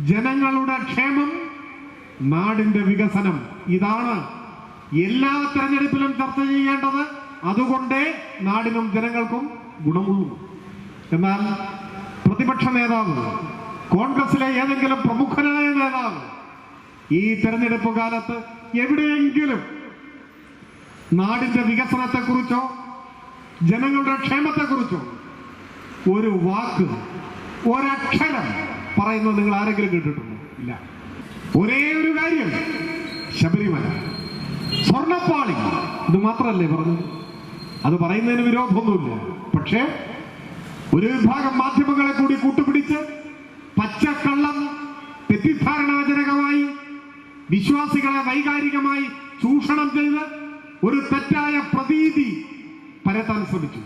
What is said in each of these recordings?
ജനങ്ങളുടെ ക്ഷേമം, നാടിന്റെ വികസനം. ഇതാണ് എല്ലാ തെരഞ്ഞെടുപ്പിലും ചർച്ച ചെയ്യേണ്ടത്. അതുകൊണ്ടേ നാടിനും ജനങ്ങൾക്കും ഗുണമുള്ളൂ. എന്നാൽ പ്രതിപക്ഷ നേതാവ്, കോൺഗ്രസിലെ ഏതെങ്കിലും പ്രമുഖനായ നേതാവ് ഈ തെരഞ്ഞെടുപ്പ് കാലത്ത് എവിടെയെങ്കിലും നാടിന്റെ വികസനത്തെക്കുറിച്ചോ ജനങ്ങളുടെ ക്ഷേമത്തെക്കുറിച്ചോ ഒരു വാക്ക്, ഒരക്ഷരം പറയുന്നത് നിങ്ങൾ ആരെങ്കിലും കേട്ടിട്ടുണ്ടോ? ഇല്ല. ഒരേ ഒരു കാര്യം, ശബരിമല, സ്വർണ്ണപ്പാളി, ഇത് മാത്രമല്ലേ പറഞ്ഞത്. അത് പറയുന്നതിന് വിരോധമൊന്നുമില്ല. പക്ഷേ ഒരു വിഭാഗം മാധ്യമങ്ങളെ കൂടി കൂട്ടുപിടിച്ച് പച്ചക്കള്ളം തെറ്റിദ്ധാരണാജനകമായി വിശ്വാസികളെ വൈകാരികമായി ചൂഷണം ചെയ്ത് ഒരു തെറ്റായ പ്രതീതി പരത്താൻ ശ്രമിച്ചു.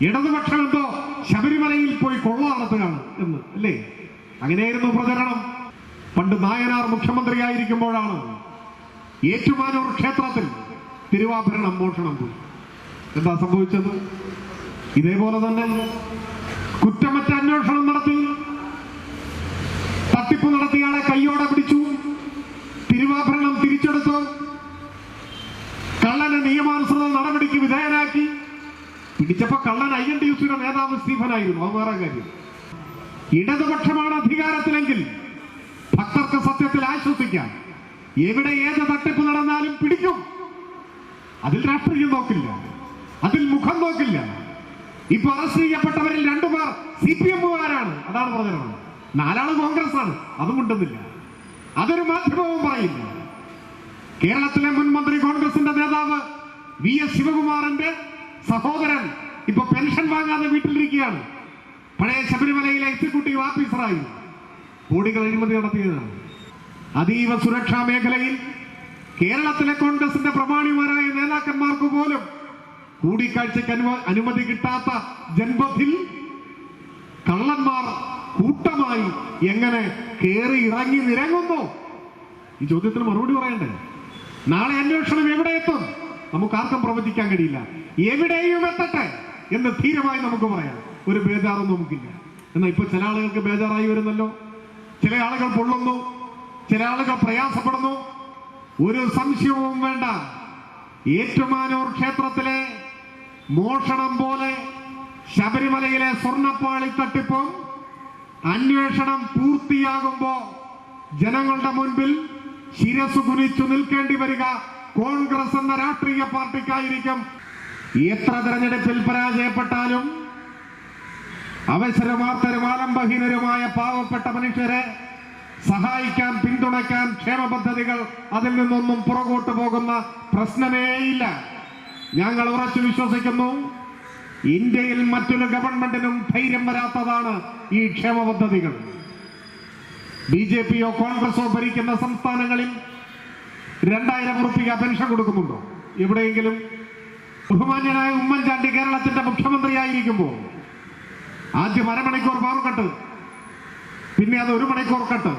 ഇടതുപക്ഷം എന്തോ ശബരിമലയിൽ പോയി കൊള്ള നടത്തുകയാണ് എന്ന്, അല്ലേ? അങ്ങനെയായിരുന്നു പ്രചരണം. പണ്ട് നായനാർ മുഖ്യമന്ത്രിയായിരിക്കുമ്പോഴാണ് ഏറ്റുമാനൂർ ക്ഷേത്രത്തിൽ തിരുവാഭരണം മോഷണം പോയി. എന്താ സംഭവിച്ചത്? ഇതേപോലെ തന്നെ കുറ്റമറ്റ അന്വേഷണം നടത്തി തട്ടിപ്പ് നടത്തിയാളെ കയ്യോടെ പിടിച്ചു, തിരുവാഭരണം തിരിച്ചെടുത്തു, കള്ളനെ നിയമാനുസൃത നടപടിക്ക് വിധേയനാക്കി. പിടിച്ചപ്പോ കള്ളൻ INTUC-യുടെ നേതാവ് സ്റ്റീഫനായിരുന്നു. അത് വേറെ കാര്യം. ഇടതുപക്ഷമാണ് അധികാരത്തിലെങ്കിൽ ഭക്തർക്ക് സത്യത്തിൽ ആശ്വസിക്കാം. എവിടെ ഏത് തട്ടിപ്പ് നടന്നാലും പിടിക്കും. അതിൽ രാഷ്ട്രീയം നോക്കില്ല, അതിൽ മുഖം നോക്കില്ല. ഇപ്പൊ അറസ്റ്റ് ചെയ്യപ്പെട്ടവരിൽ 2 പേർ CPM-കാരാണ്. അതാണ് പ്രചരണം. 4 ആള് കോൺഗ്രസ് ആണ്. അതും ഉണ്ടെന്നില്ല. അതൊരു മാധ്യമവും പറയില്ല. കേരളത്തിലെ മുൻ മന്ത്രി, കോൺഗ്രസിന്റെ നേതാവ് VS ശിവകുമാറിന്റെ സഹോദരൻ ഇപ്പൊ പെൻഷൻ വാങ്ങാതെ വീട്ടിലിരിക്കുകയാണ്. പഴയ ശബരിമലയിലെ എക്സിക്യൂട്ടീവ് ഓഫീസറായി കോടികൾ അഴിമതി നടത്തിയതാണ്. അതീവ സുരക്ഷാ മേഖലയിൽ കേരളത്തിലെ കോൺഗ്രസിന്റെ പ്രമാണിമാരായ നേതാക്കന്മാർക്ക് പോലും കൂടിക്കാഴ്ചയ്ക്ക് അനുമതി കിട്ടാത്ത ജൻപഥിൽ കള്ളന്മാർ കൂട്ടമായി എങ്ങനെ കയറി ഇറങ്ങി നിരങ്ങുന്നു? ഈ ചോദ്യത്തിന് മറുപടി പറയണ്ടേ? നാളെ അന്വേഷണം എവിടെ എത്തും നമുക്ക് ആർക്കും പ്രവചിക്കാൻ കഴിയില്ല. എവിടെയും എത്തട്ടെ എന്ന് ധീരമായി നമുക്ക് പറയാം. ഒരു ബേജാറും നമുക്കില്ല. എന്നാൽ ഇപ്പൊ ചില ആളുകൾക്ക് ബേജാറായി വരുന്നല്ലോ. ചില ആളുകൾ പൊള്ളുന്നു, ചില ആളുകൾ പ്രയാസപ്പെടുന്നു. ഒരു സംശയവും വേണ്ട, ഏറ്റുമാനൂർ ക്ഷേത്രത്തിലെ മോഷണം പോലെ ശബരിമലയിലെ സ്വർണ്ണപ്പാളി തട്ടിപ്പും അന്വേഷണം പൂർത്തിയാകുമ്പോ ജനങ്ങളുടെ മുൻപിൽ ശിരസ് കുനിച്ചു നിൽക്കേണ്ടി വരിക കോൺഗ്രസ് എന്ന രാഷ്ട്രീയ പാർട്ടിക്കായിരിക്കും. എത്ര തെരഞ്ഞെടുപ്പിൽ പരാജയപ്പെട്ടാലും അവസരമാർത്തരും ആലംബഹീനരുമായ പാവപ്പെട്ട മനുഷ്യരെ സഹായിക്കാൻ, പിന്തുണയ്ക്കാൻ ക്ഷേമ പദ്ധതികൾ, അതിൽ നിന്നൊന്നും പുറകോട്ട് പോകുന്ന പ്രശ്നമേയില്ല. ഞങ്ങൾ ഉറച്ചു വിശ്വസിക്കുന്നു, ഇന്ത്യയിൽ മറ്റൊരു ഗവൺമെന്റിനും ധൈര്യം വരാത്തതാണ് ഈ ക്ഷേമ പദ്ധതികൾ. BJP-യോ കോൺഗ്രസോ ഭരിക്കുന്ന സംസ്ഥാനങ്ങളിൽ 2000 രൂപ പെൻഷൻ കൊടുക്കുന്നുണ്ടോ? എവിടെയെങ്കിലും? ബഹുമാന്യനായ ഉമ്മൻചാണ്ടി കേരളത്തിന്റെ മുഖ്യമന്ത്രിയായിരിക്കുമ്പോൾ ആദ്യം അരമണിക്കൂർ പവർ കട്ട്, പിന്നെ അത് 1 മണിക്കൂർ കട്ട്,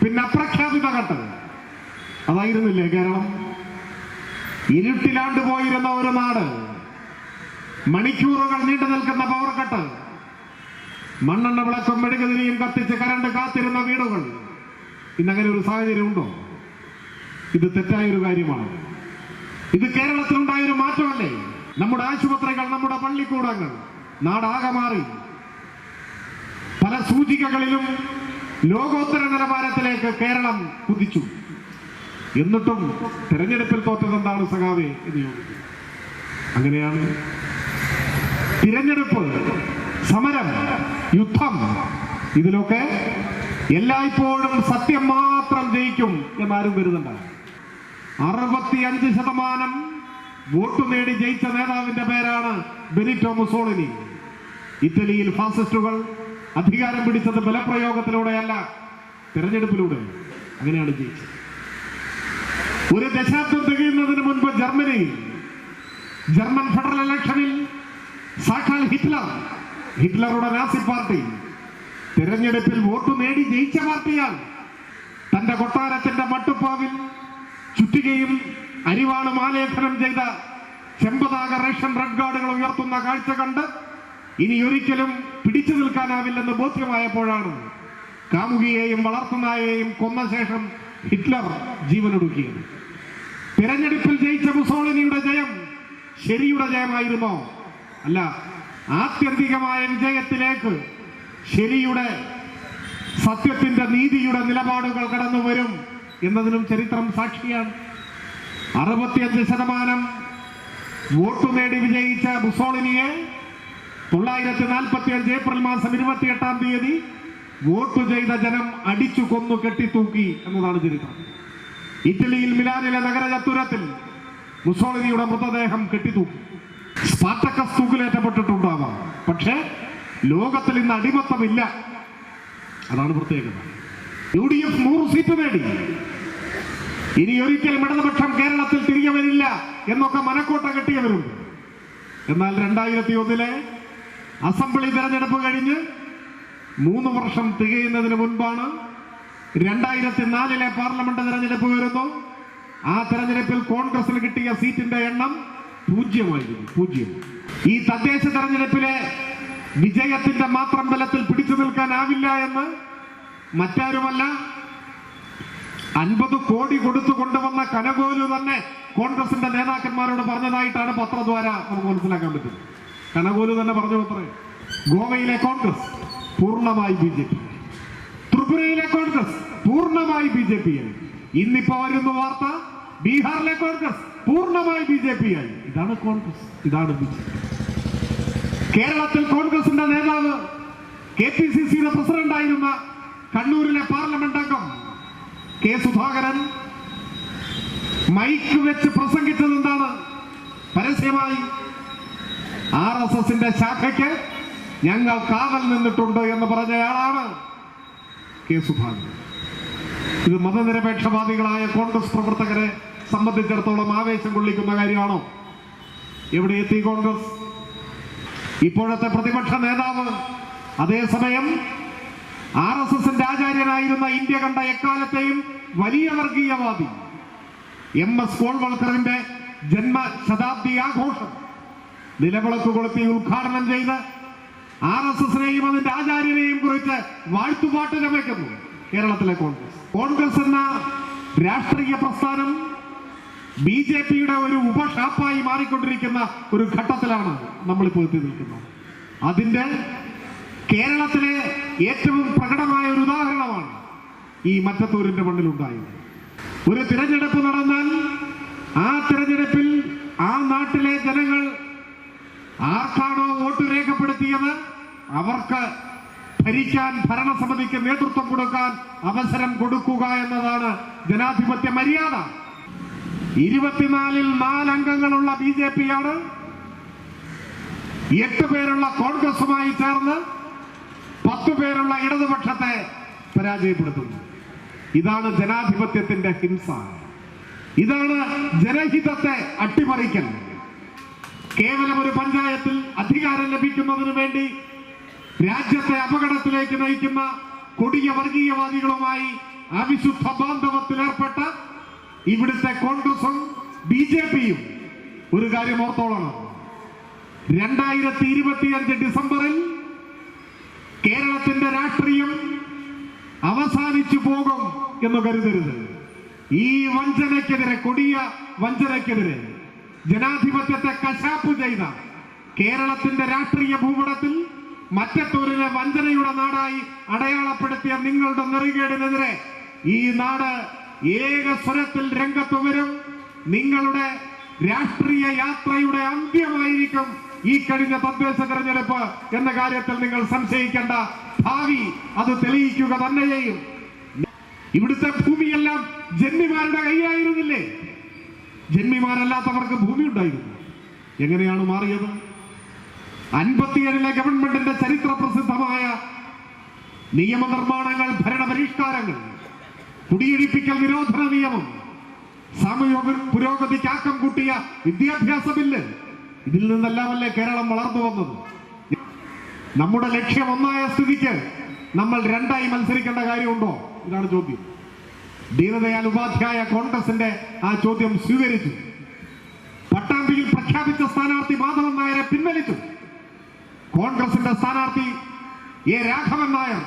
പിന്നെ അപ്രഖ്യാപിത കട്ട്. അതായിരുന്നില്ലേ കേരളം? ഇരുട്ടിലാണ്ട് പോയിരുന്ന ഒരു നാട്, മണിക്കൂറുകൾ നീണ്ടു നിൽക്കുന്ന പവർ കട്ട്, മണ്ണെണ്ണ വിളക്കും മെഴുകുതിരിയും കത്തിച്ച് കരണ്ട് കാത്തിരുന്ന വീടുകൾ. ഇന്നങ്ങനെ ഒരു സാഹചര്യം ഉണ്ടോ? ഇത് തെറ്റായൊരു കാര്യമാണ്. ഇത് കേരളത്തിലുണ്ടായൊരു മാറ്റമല്ലേ? നമ്മുടെ ആശുപത്രികൾ, നമ്മുടെ പള്ളിക്കൂടങ്ങൾ, നാടാകെ മാറി. പല സൂചികകളിലും ലോകോത്തര നിലവാരത്തിലേക്ക് കേരളം കുതിച്ചു. എന്നിട്ടും തെരഞ്ഞെടുപ്പിൽ തോറ്റത് എന്താണ് സഖാവേ എന്ന് ചോദിച്ചു. അങ്ങനെയാണ് തിരഞ്ഞെടുപ്പ്, സമരം, യുദ്ധം, ഇതിലൊക്കെ എല്ലായ്പ്പോഴും സത്യം മാത്രം ജയിക്കും എന്നാരും കരുതണ്ട. 65% വോട്ട് നേടി ജയിച്ച നേതാവിന്റെ പേരാണ് ബെനിറ്റോ മുസോളിനി. ഇറ്റലിയിൽ ഫാസിസ്റ്റുകൾ അധികാരം പിടിച്ചത് ബലപ്രയോഗത്തിലൂടെയല്ല, തെരഞ്ഞെടുപ്പിലൂടെ. അങ്ങനെയാണ് ജയിച്ചത്. ഒരു ദശാബ്ദം തികയുന്നതിന് മുൻപ് ജർമ്മൻ ഫെഡറൽ ഇലക്ഷനിൽ സാക്ഷാൽ ഹിറ്റ്ലറുടെ നാസി പാർട്ടി തിരഞ്ഞെടുപ്പിൽ വോട്ട് നേടി ജയിച്ച പാർട്ടിയാണ്. തന്റെ കൊട്ടാരത്തിന്റെ മട്ടുപ്പാവിൽ ചുറ്റികയും അരിവാളും ആലേഖനം ചെയ്ത ചെമ്പതാക റേഷൻ റെഡ് ഗാർഡുകൾ ഉയർത്തുന്ന കാഴ്ച കണ്ട് ഇനി ഒരിക്കലും പിടിച്ചു നിൽക്കാനാവില്ലെന്ന് ബോധ്യമായപ്പോഴാണ് കാമുകിയെയും വളർത്തുനായെയും കൊന്ന ശേഷം ഹിറ്റ്ലർ ജീവനൊടുക്കിയത്. തിരഞ്ഞെടുപ്പിൽ ജയിച്ച മുസോളിനിയുടെ ജയം ശരിയുടെ ജയമായിരുന്നോ? അല്ല, ആത്യന്തികമായ വിജയത്തിലേക്ക് ശരിയുടെ, സത്യത്തിന്റെ, നീതിയുടെ നിലപാടുകൾ കടന്നു വരും എന്നതിനും ചരിത്രം സാക്ഷിയാണ്. 65% വോട്ട് നേടി വിജയിച്ച മുസോളിനിയെ 1945 ഏപ്രിൽ മാസം 28-ാം തീയതി വോട്ട് ചെയ്ത ജനം അടിച്ചു കൊന്നു കെട്ടിത്തൂക്കി എന്നതാണ് ചരിത്രം. ഇറ്റലിയിൽ മിലാനിലെ നഗര ചത്തുരത്തിൽ മുസോളിനിയുടെ മൃതദേഹം കെട്ടിത്തൂക്കി. സ്പാർട്ടക്കസ് തൂക്കിലേറ്റപ്പെട്ടിട്ടുണ്ടാവാം, പക്ഷേ ലോകത്തിൽ ഇന്ന് അടിമത്തമില്ല. അതാണ് പ്രത്യേകത. UDF 100 സീറ്റ് നേടി. ഇനി ഒരിക്കലും ഇടതുപക്ഷം കേരളത്തിൽ തിരികെ വരില്ല എന്നൊക്കെ മനക്കോട്ട കെട്ടിയവരുണ്ട്. എന്നാൽ 2001 അസംബ്ലി തെരഞ്ഞെടുപ്പ് കഴിഞ്ഞ് 3 വർഷം തികയുന്നതിന് മുൻപാണ് 2004 പാർലമെന്റ് തെരഞ്ഞെടുപ്പ് വരുന്നു. ആ തെരഞ്ഞെടുപ്പിൽ കോൺഗ്രസിന് കിട്ടിയ സീറ്റിന്റെ എണ്ണം 0. ഈ തദ്ദേശ തെരഞ്ഞെടുപ്പിലെ വിജയത്തിന്റെ മാത്രം ബലത്തിൽ പിടിച്ചു നിൽക്കാനാവില്ല എന്ന് മറ്റാരുമല്ല, 50 കോടി കൊടുത്തു കൊണ്ടുവന്ന കനകോലു തന്നെ കോൺഗ്രസിന്റെ നേതാക്കന്മാരോട് പറഞ്ഞതായിട്ടാണ് പത്രദ്വാര നമുക്ക് മനസ്സിലാക്കാൻ പറ്റുന്നത്. കനകോലു തന്നെ പറഞ്ഞു അത്രേ. ഗോവയിലെ കോൺഗ്രസ് പൂർണ്ണമായി BJP, ത്രിപുരയിലെ കോൺഗ്രസ് പൂർണ്ണമായി BJP ആയി. ഇന്നിപ്പോ വരുന്ന വാർത്ത ബീഹാറിലെ കോൺഗ്രസ് പൂർണ്ണമായി BJP ആയി. ഇതാണ് കോൺഗ്രസ്, ഇതാണ് BJP. കേരളത്തിൽ കോൺഗ്രസിന്റെ നേതാവ് KPCCയുടെ പ്രസിഡന്റായിരുന്ന കണ്ണൂരിലെ പാർലമെന്റ് അംഗം കെ സുധാകരൻ മൈക്ക് വെച്ച് പ്രസംഗിച്ചത് എന്താണ്? പരസ്യമായി RSSന്റെ ശാഖയ്ക്ക് ഞങ്ങൾ കാവൽ നിന്നിട്ടുണ്ട് എന്ന് പറഞ്ഞയാളാണ് കെ സുധാകരൻ. ഇത് മതനിരപേക്ഷവാദികളായ കോൺഗ്രസ് പ്രവർത്തകരെ സംബന്ധിച്ചിടത്തോളം ആവേശം കൊള്ളിക്കുന്ന കാര്യമാണോ? എവിടെ എത്തി കോൺഗ്രസ്? ഇപ്പോഴത്തെ പ്രതിപക്ഷ നേതാവ് അതേസമയം RSSന്റെ ആചാര്യനായിരുന്ന ഇന്ത്യ കണ്ട എക്കാലത്തെയും വലിയ വർഗീയവാദി MS കോൾവൾക്കറിന്റെ ജന്മശതാബ്ദി ആഘോഷം നിലവിളക്ക് കൊളുത്തി ഉദ്ഘാടനം ചെയ്ത് RSSനെയും അതിന്റെ ആചാര്യനെയും കുറിച്ച് വാഴ്ത്തുപാട്ട് ചമയ്ക്കുന്നു കേരളത്തിലെ കോൺഗ്രസ് എന്ന രാഷ്ട്രീയ പ്രസ്ഥാനം BJPയുടെ ഒരു ഉപഷാപ്പായി മാറിക്കൊണ്ടിരിക്കുന്ന ഒരു ഘട്ടത്തിലാണ് നമ്മളിപ്പോൾ എത്തി നിൽക്കുന്നത്. അതിന്റെ കേരളത്തിലെ ഏറ്റവും പ്രകടമായ ഒരു ഉദാഹരണമാണ് ഈ മറ്റത്തൂരിന്റെ മണ്ണിലുണ്ടായത്. ഒരു തിരഞ്ഞെടുപ്പ് നടന്നാൽ ആ തിരഞ്ഞെടുപ്പിൽ ആ നാട്ടിലെ ജനങ്ങൾ ആർക്കാണോ വോട്ട് രേഖപ്പെടുത്തിയത് അവർക്ക് ഭരിക്കാൻ, ഭരണസമിതിക്ക് നേതൃത്വം കൊടുക്കാൻ അവസരം കൊടുക്കുക എന്നതാണ് ജനാധിപത്യ മര്യാദ. 24-ൽ 4 അംഗങ്ങളുള്ള BJPയാണ് 8 പേരുള്ള കോൺഗ്രസുമായി ചേർന്ന് 10 പേരുള്ള ഇടതുപക്ഷത്തെ പരാജയപ്പെടുത്തുന്നു. ഇതാണ് ജനാധിപത്യത്തിന്റെ ഹിംസ. ഇതാണ് ജനഹിതത്തെ അട്ടിമറിക്കൽ. കേവലം ഒരു പഞ്ചായത്തിൽ അധികാരം ലഭിക്കുന്നതിന് വേണ്ടി രാജ്യത്തെ അപകടത്തിലേക്ക് നയിക്കുന്ന കൊടിയ വർഗീയവാദികളുമായി അവിശുദ്ധ ബാന്ധവത്തിലേർപ്പെട്ട ഇവിടുത്തെ കോൺഗ്രസും BJPയും ഒരു കാര്യം ഓർത്തോളണം. 2025 ഡിസംബറിൽ കേരളത്തിന്റെ രാഷ്ട്രീയം അവസാനിച്ചു പോകും എന്ന് കരുതരുത്. ഈ വഞ്ചനയ്ക്കെതിരെ, കൊടിയ വഞ്ചനയ്ക്കെതിരെ, ജനാധിപത്യത്തെ കശാപ്പ് ചെയ്ത കേരളത്തിന്റെ രാഷ്ട്രീയ ഭൂപടത്തിൽ മറ്റത്തൂരിലെ വഞ്ചനയുടെ നാടായി അടയാളപ്പെടുത്തിയ നിങ്ങളുടെ നെറികേടിനെതിരെ ഈ നാട് ഏക സ്വരത്തിൽ രംഗത്ത് വരും. നിങ്ങളുടെ രാഷ്ട്രീയ യാത്രയുടെ അന്ത്യമായിരിക്കും ഈ കഴിഞ്ഞ തദ്ദേശ തെരഞ്ഞെടുപ്പ് എന്ന കാര്യത്തിൽ നിങ്ങൾ സംശയിക്കേണ്ട. ഭാവി അത് തെളിയിക്കുക തന്നെ ചെയ്യും. ഇവിടുത്തെ ഭൂമിയെല്ലാം ജന്മിമാരുടെ കയ്യിലായിരുന്നില്ലേ? ജന്മിമാരല്ലാത്തവർക്ക് ഭൂമി ഉണ്ടായിരുന്നു. എങ്ങനെയാണ് മാറിയത്? 57-ലെ ഗവൺമെന്റിന്റെ ചരിത്ര പ്രസിദ്ധമായ നിയമനിർമ്മാണങ്ങൾ, ഭരണപരിഷ്കാരങ്ങൾ, കുടിയൊഴിപ്പിക്കൽ നിരോധന നിയമം, സാമൂഹ്യ പുരോഗതിക്ക് ആക്കം കൂട്ടിയ വിദ്യാഭ്യാസ ബില്ല്, ഇതിൽ നിന്നെല്ലാമല്ലേ കേരളം വളർന്നു വന്നത്? നമ്മുടെ ലക്ഷ്യം ഒന്നായ സ്ഥിതിക്ക് നമ്മൾ രണ്ടായി മത്സരിക്കേണ്ട കാര്യമുണ്ടോ? ഇതാണ് ചോദ്യം. ദീനദയാൽ ഉപാധ്യായ കോൺഗ്രസിന്റെ ആ ചോദ്യം സ്വീകരിച്ചു. പട്ടാമ്പിയിൽ പ്രഖ്യാപിച്ച സ്ഥാനാർത്ഥി മാധവൻ നായരെ പിൻവലിച്ചു. കോൺഗ്രസിന്റെ സ്ഥാനാർത്ഥി A. രാഘവൻ നായർ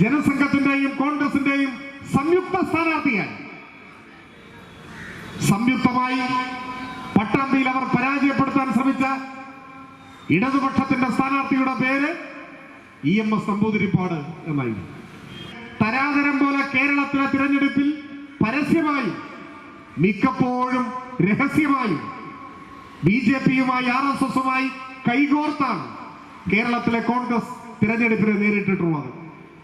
ജനസംഘത്തിന്റെയും കോൺഗ്രസിന്റെയും സംയുക്ത സ്ഥാനാർത്ഥിയായി സംയുക്തമായി പട്ടാമ്പിയിൽ അവർ പരാജയപ്പെടുത്താൻ ശ്രമിച്ച ഇടതുപക്ഷത്തിന്റെ സ്ഥാനാർത്ഥിയുടെ പേര് EMS നമ്പൂതിരിപ്പാട് എന്നായിരുന്നു. തരാതരം പോലെ കേരളത്തിലെ തിരഞ്ഞെടുപ്പിൽ പരസ്യമായി മിക്കപ്പോഴും രഹസ്യമായി BJPയുമായി RSSുമായി കൈകോർത്താണ് കേരളത്തിലെ കോൺഗ്രസ് തിരഞ്ഞെടുപ്പിനെ നേരിട്ടിട്ടുള്ളത്.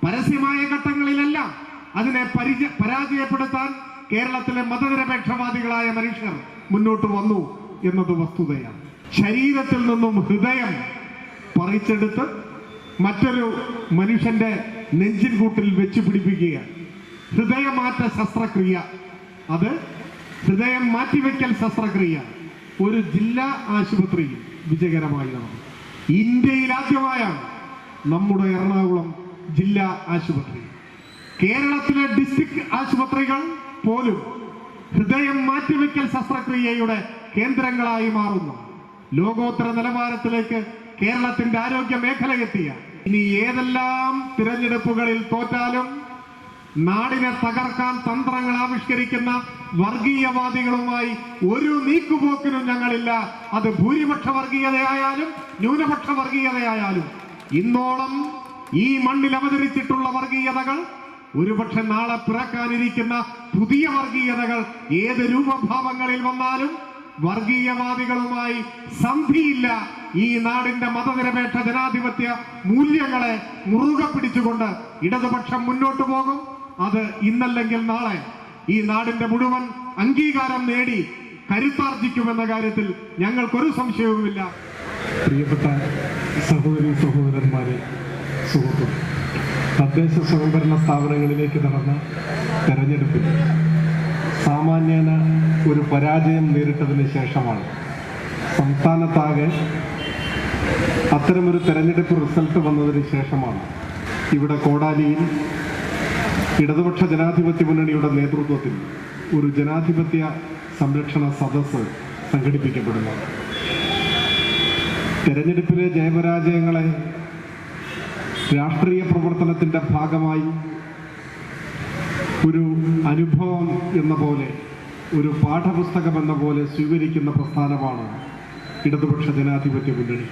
പരസ്യമായ ഘട്ടങ്ങളിലെല്ലാം അതിനെ പരാജയപ്പെടുത്താൻ കേരളത്തിലെ മതനിരപേക്ഷവാദികളായ മനുഷ്യർ മുന്നോട്ട് വന്നു എന്നത് വസ്തുതയാണ്. ശരീരത്തിൽ നിന്നും ഹൃദയം പറിച്ചെടുത്ത് മറ്റൊരു മനുഷ്യന്റെ നെഞ്ചിൻ കൂട്ടിൽ വെച്ച് പിടിപ്പിക്കുക, ഹൃദയമാറ്റ ശസ്ത്രക്രിയ, അത് ഹൃദയം മാറ്റിവെക്കൽ ശസ്ത്രക്രിയ ഒരു ജില്ലാ ആശുപത്രിയിൽ വിജയകരമായി നടന്നു. ഇന്ത്യയിൽ ആദ്യമായാണ് നമ്മുടെ എറണാകുളം ജില്ലാ ആശുപത്രി. കേരളത്തിലെ ഡിസ്ട്രിക്ട് ആശുപത്രികൾ പോലും ഹൃദയം മാറ്റിവെക്കൽ ശസ്ത്രക്രിയയുടെ കേന്ദ്രങ്ങളായി മാറുന്നു. ലോകോത്തര നിലവാരത്തിലേക്ക് കേരളത്തിന്റെ ആരോഗ്യ മേഖല എത്തിയ ഇനി ഏതെല്ലാം തിരഞ്ഞെടുപ്പുകളിൽ തോറ്റാലും നാടിനെ തകർക്കാൻ തന്ത്രങ്ങൾ ആവിഷ്കരിക്കുന്ന വർഗീയവാദികളുമായി ഒരു നീക്കുപോക്കിനും ഞങ്ങളില്ല. അത് ഭൂരിപക്ഷ വർഗീയതയായാലും ന്യൂനപക്ഷ വർഗീയതയായാലും. ഇന്നോളം ഈ മണ്ണിൽ അവതരിച്ചിട്ടുള്ള വർഗീയതകൾ, ഒരുപക്ഷെ നാളെ പിറക്കാനിരിക്കുന്ന പുതിയ വർഗീയതകൾ ഏത് രൂപഭാവങ്ങളിൽ വന്നാലും വർഗീയവാദികളുമായി സന്ധിയില്ല. ഈ നാടിന്റെ മതനിരപേക്ഷ ജനാധിപത്യ മൂല്യങ്ങളെ മുറുകെ പിടിച്ചുകൊണ്ട് ഇടതുപക്ഷം മുന്നോട്ട് പോകും. അത് ഇന്നല്ലെങ്കിൽ നാളെ ഈ നാടിന്റെ മുഴുവൻ അംഗീകാരം നേടി കരുത്താർജിക്കുമെന്ന കാര്യത്തിൽ ഞങ്ങൾക്കൊരു സംശയവുമില്ല. പ്രിയപ്പെട്ട സഹോദരി സഹോദരന്മാരെ, സുഹൃത്തുക്കൾ, തദ്ദേശ സ്വയംഭരണ സ്ഥാപനങ്ങളിലേക്ക് നടന്ന തെരഞ്ഞെടുപ്പിൽ സാമാന്യേന ഒരു പരാജയം നേരിട്ടതിന് ശേഷമാണ് സംസ്ഥാനത്താകെ അത്തരമൊരു തെരഞ്ഞെടുപ്പ് റിസൾട്ട് വന്നതിന് ശേഷമാണ് ഇവിടെ കോടാലിയിൽ ഇടതുപക്ഷ ജനാധിപത്യ മുന്നണിയുടെ നേതൃത്വത്തിൽ ഒരു ജനാധിപത്യ സംരക്ഷണ സദസ്സ് സംഘടിപ്പിക്കപ്പെടുന്നത്. തെരഞ്ഞെടുപ്പിലെ ജയപരാജയങ്ങളെ രാഷ്ട്രീയ പ്രവർത്തനത്തിന്റെ ഭാഗമായി ഒരു അനുഭവം എന്ന പോലെ, ഒരു പാഠപുസ്തകം എന്ന പോലെ സ്വീകരിക്കുന്ന പ്രസ്ഥാനമാണ് ഇടതുപക്ഷ ജനാധിപത്യ മുന്നണി.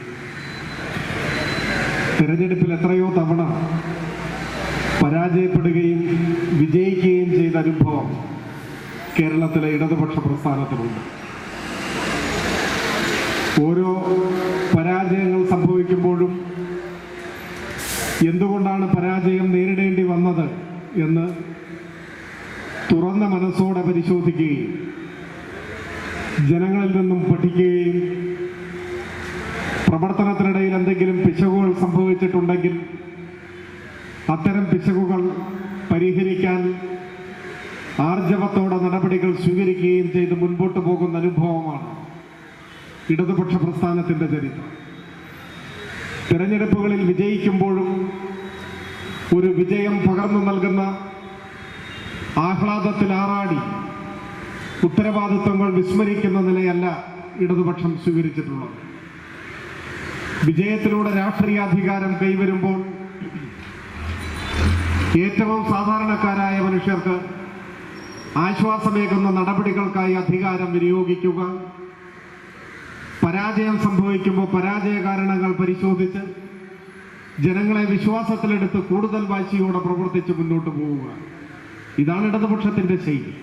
തെരഞ്ഞെടുപ്പിൽ എത്രയോ തവണ പരാജയപ്പെടുകയും വിജയിക്കുകയും ചെയ്ത അനുഭവം കേരളത്തിലെ ഇടതുപക്ഷ പ്രസ്ഥാനത്തിനുണ്ട്. ഓരോ പരാജയങ്ങൾ സംഭവിക്കുമ്പോഴും എന്തുകൊണ്ടാണ് പരാജയം നേരിടേണ്ടി വന്നത് എന്ന് തുറന്ന മനസ്സോടെ പരിശോധിക്കുകയും ജനങ്ങളിൽ നിന്നും പഠിക്കുകയും പ്രവർത്തനത്തിനിടയിൽ എന്തെങ്കിലും പിശകുകൾ സംഭവിച്ചിട്ടുണ്ടെങ്കിൽ അത്തരം പിശകുകൾ പരിഹരിക്കാൻ ആർജവത്തോടെ നടപടികൾ സ്വീകരിക്കുകയും ചെയ്ത് മുൻപോട്ട് പോകുന്ന അനുഭവമാണ് ഇടതുപക്ഷ പ്രസ്ഥാനത്തിന്റെ ചരിത്രം. തെരഞ്ഞെടുപ്പുകളിൽ വിജയിക്കുമ്പോഴും ഒരു വിജയം പകർന്നു നൽകുന്ന ആഹ്ലാദത്തിൽ ആറാടി ഉത്തരവാദിത്വങ്ങൾ വിസ്മരിക്കുന്ന നിലയല്ല ഇടതുപക്ഷം സ്വീകരിച്ചിട്ടുള്ളത്. വിജയത്തിലൂടെ രാഷ്ട്രീയാധികാരം കൈവരുമ്പോൾ ഏറ്റവും സാധാരണക്കാരായ മനുഷ്യർക്ക് ആശ്വാസമേകുന്ന നടപടികൾക്കായി അധികാരം വിനിയോഗിക്കുക, പരാജയം സംഭവിക്കുമ്പോൾ പരാജയ കാരണങ്ങൾ പരിശോധിച്ച് ജനങ്ങളെ വിശ്വാസത്തിലെടുത്ത് കൂടുതൽ വാശിയോടെ പ്രവർത്തിച്ച് മുന്നോട്ട് പോവുക, ഇതാണ് ഇടതുപക്ഷത്തിന്റെ ശൈലി.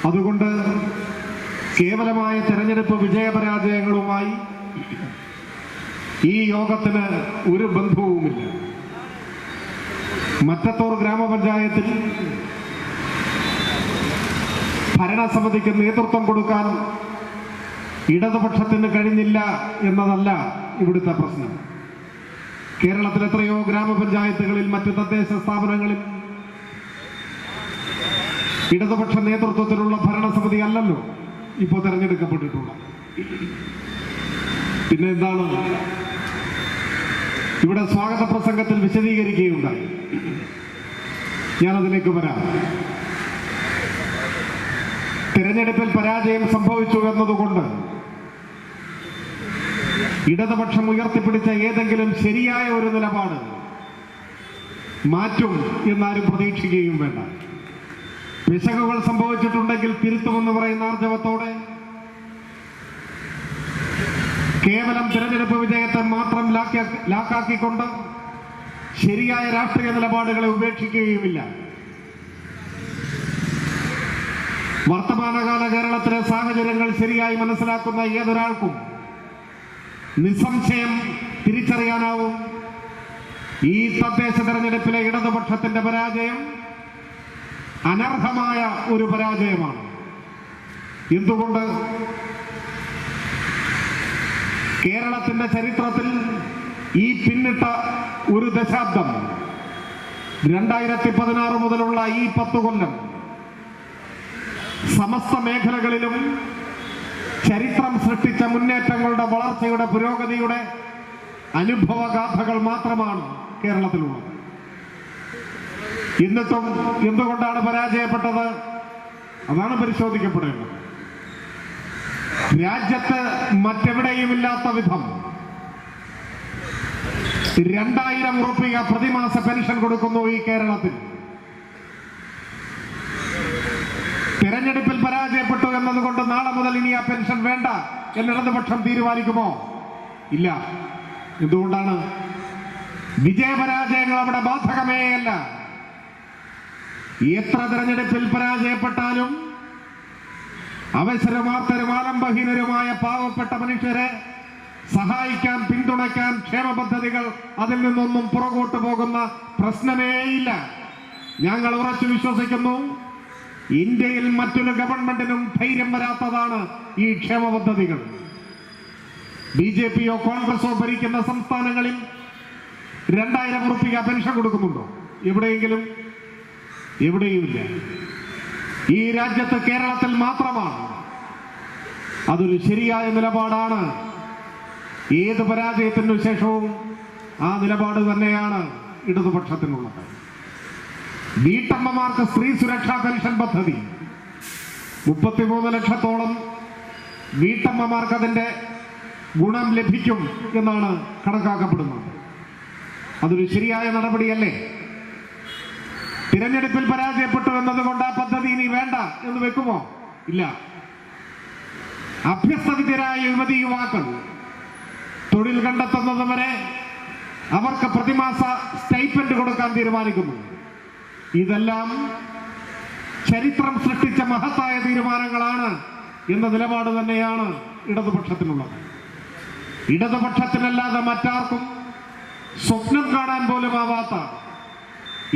അതുകൊണ്ട് കേവലമായ തെരഞ്ഞെടുപ്പ് വിജയപരാജയങ്ങളുമായി ഈ യോഗത്തിന് ഒരു ബന്ധവുമില്ല. മറ്റത്തൂർ ഗ്രാമപഞ്ചായത്തിൽ ഭരണസമിതിക്ക് നേതൃത്വം കൊടുക്കാൻ ഇടതുപക്ഷത്തിന് കഴിഞ്ഞില്ല എന്നതല്ല ഇവിടുത്തെ പ്രശ്നം. കേരളത്തിൽ എത്രയോ ഗ്രാമപഞ്ചായത്തുകളിൽ, മറ്റ് തദ്ദേശ സ്ഥാപനങ്ങളിൽ ഇടതുപക്ഷ നേതൃത്വത്തിലുള്ള ഭരണസമിതി അല്ലല്ലോ ഇപ്പോൾ തെരഞ്ഞെടുക്കപ്പെട്ടിട്ടുള്ളത്. പിന്നെ എന്താണ് ഇവിടെ സ്വാഗത പ്രസംഗത്തിൽ വിശദീകരിക്കുകയുണ്ടായി. ഞാനതിലേക്ക് വരാം. തിരഞ്ഞെടുപ്പിൽ പരാജയം സംഭവിച്ചു എന്നതുകൊണ്ട് ഇടതുപക്ഷം ഉയർത്തിപ്പിടിച്ച ഏതെങ്കിലും ശരിയായ ഒരു നിലപാട് മാറ്റും എന്നാരും പ്രതീക്ഷിക്കുകയും വേണ്ട. പിശകുകൾ സംഭവിച്ചിട്ടുണ്ടെങ്കിൽ തിരുത്തുമെന്ന് പറയുന്ന ആർജവത്തോടെ കേവലം തിരഞ്ഞെടുപ്പ് വിജയത്തെ മാത്രം ലാക്കാക്കിക്കൊണ്ട് ശരിയായ രാഷ്ട്രീയ നിലപാടുകളെ ഉപേക്ഷിക്കുകയുമില്ല. വർത്തമാനകാല കേരളത്തിലെ സാഹചര്യങ്ങൾ ശരിയായി മനസ്സിലാക്കുന്ന ഏതൊരാൾക്കും നിസ്സംശയം തിരിച്ചറിയാനാവും ഈ തദ്ദേശ തെരഞ്ഞെടുപ്പിലെ ഇടതുപക്ഷത്തിന്റെ പരാജയം അനർഹമായ ഒരു പരാജയമാണ്. എന്തുകൊണ്ട്? കേരളത്തിന്റെ ചരിത്രത്തിൽ ഈ പിന്നിട്ട ഒരു ദശാബ്ദം 2016 മുതലുള്ള ഈ 10 കൊല്ലം സമസ്ത മേഖലകളിലും ചരിത്രം സൃഷ്ടിച്ച മുന്നേറ്റങ്ങളുടെ വളർച്ചയുടെ പുരോഗതിയുടെ അനുഭവഗാഥകൾ മാത്രമാണ് കേരളത്തിലുള്ളത്. എന്നിട്ടും എന്തുകൊണ്ടാണ് പരാജയപ്പെട്ടത്? അതാണ് പരിശോധിക്കപ്പെടേണ്ടത്. രാജ്യത്ത് മറ്റെവിടെയുമില്ലാത്ത വിധം 2000 രൂപ പ്രതിമാസ പെൻഷൻ കൊടുക്കുന്നു ഈ കേരളത്തിൽ. തെരഞ്ഞെടുപ്പിൽ പരാജയപ്പെട്ടു എന്നതുകൊണ്ട് നാളെ മുതൽ ഇനി ആ പെൻഷൻ വേണ്ട എന്ന് ഇടതുപക്ഷം തീരുമാനിക്കുമോ? ഇല്ല. എന്തുകൊണ്ടാണ്? വിജയപരാജയങ്ങൾ അവിടെ ബാധകമേയല്ല. എത്ര തെരഞ്ഞെടുപ്പിൽ പരാജയപ്പെട്ടാലും അവസരമാർത്തരും ആലംബഹീനരുമായ പാവപ്പെട്ട മനുഷ്യരെ സഹായിക്കാൻ, പിന്തുണയ്ക്കാൻ ക്ഷേമ പദ്ധതികൾ അതിൽ നിന്നൊന്നും പുറകോട്ട് പോകുന്ന പ്രശ്നമേയില്ല. ഞങ്ങൾ ഉറച്ചു വിശ്വസിക്കുന്നു, ഇന്ത്യയിൽ മറ്റൊരു ഗവൺമെന്റിനും ധൈര്യം വരാത്തതാണ് ഈ ക്ഷേമ പദ്ധതികൾ. BJPയോ കോൺഗ്രസോ ഭരിക്കുന്ന സംസ്ഥാനങ്ങളിൽ 2000 രൂപ പെൻഷൻ കൊടുക്കുന്നുണ്ടോ? എവിടെയെങ്കിലും? എവിടെയുമില്ല. ഈ രാജ്യത്ത് കേരളത്തിൽ മാത്രമാണ്. അതൊരു ശരിയായ നിലപാടാണ്. ഏത് പരാജയത്തിനു ശേഷവും ആ നിലപാട് തന്നെയാണ് ഇടതുപക്ഷത്തിനുള്ളത്. വീട്ടമ്മമാർക്ക് സ്ത്രീ സുരക്ഷാ പെൻഷൻ പദ്ധതി 33 ലക്ഷത്തോളം വീട്ടമ്മമാർക്ക് അതിന്റെ ഗുണം ലഭിക്കും എന്നാണ് കണക്കാക്കപ്പെടുന്നത്. അതൊരു ശരിയായ നടപടിയല്ലേ? തിരഞ്ഞെടുപ്പിൽ പരാജയപ്പെട്ടു എന്നതുകൊണ്ട് ആ പദ്ധതി ഇനി വേണ്ട എന്ന് വെക്കുമോ? ഇല്ല. അഭ്യസ്തവിദ്യരായ യുവതി യുവാക്കൾ തൊഴിൽ കണ്ടെത്തുന്നതുവരെ അവർക്ക് പ്രതിമാസ സ്റ്റൈപ്പൻഡ് കൊടുക്കാൻ തീരുമാനിക്കുന്നു. ഇതെല്ലാം ചരിത്രം സൃഷ്ടിച്ച മഹത്തായ തീരുമാനങ്ങളാണ് എന്ന നിലപാട് തന്നെയാണ് ഇടതുപക്ഷത്തിനുള്ളത്. ഇടതുപക്ഷത്തിനല്ലാതെ മറ്റാർക്കും സ്വപ്നം കാണാൻ പോലും ആവാത്ത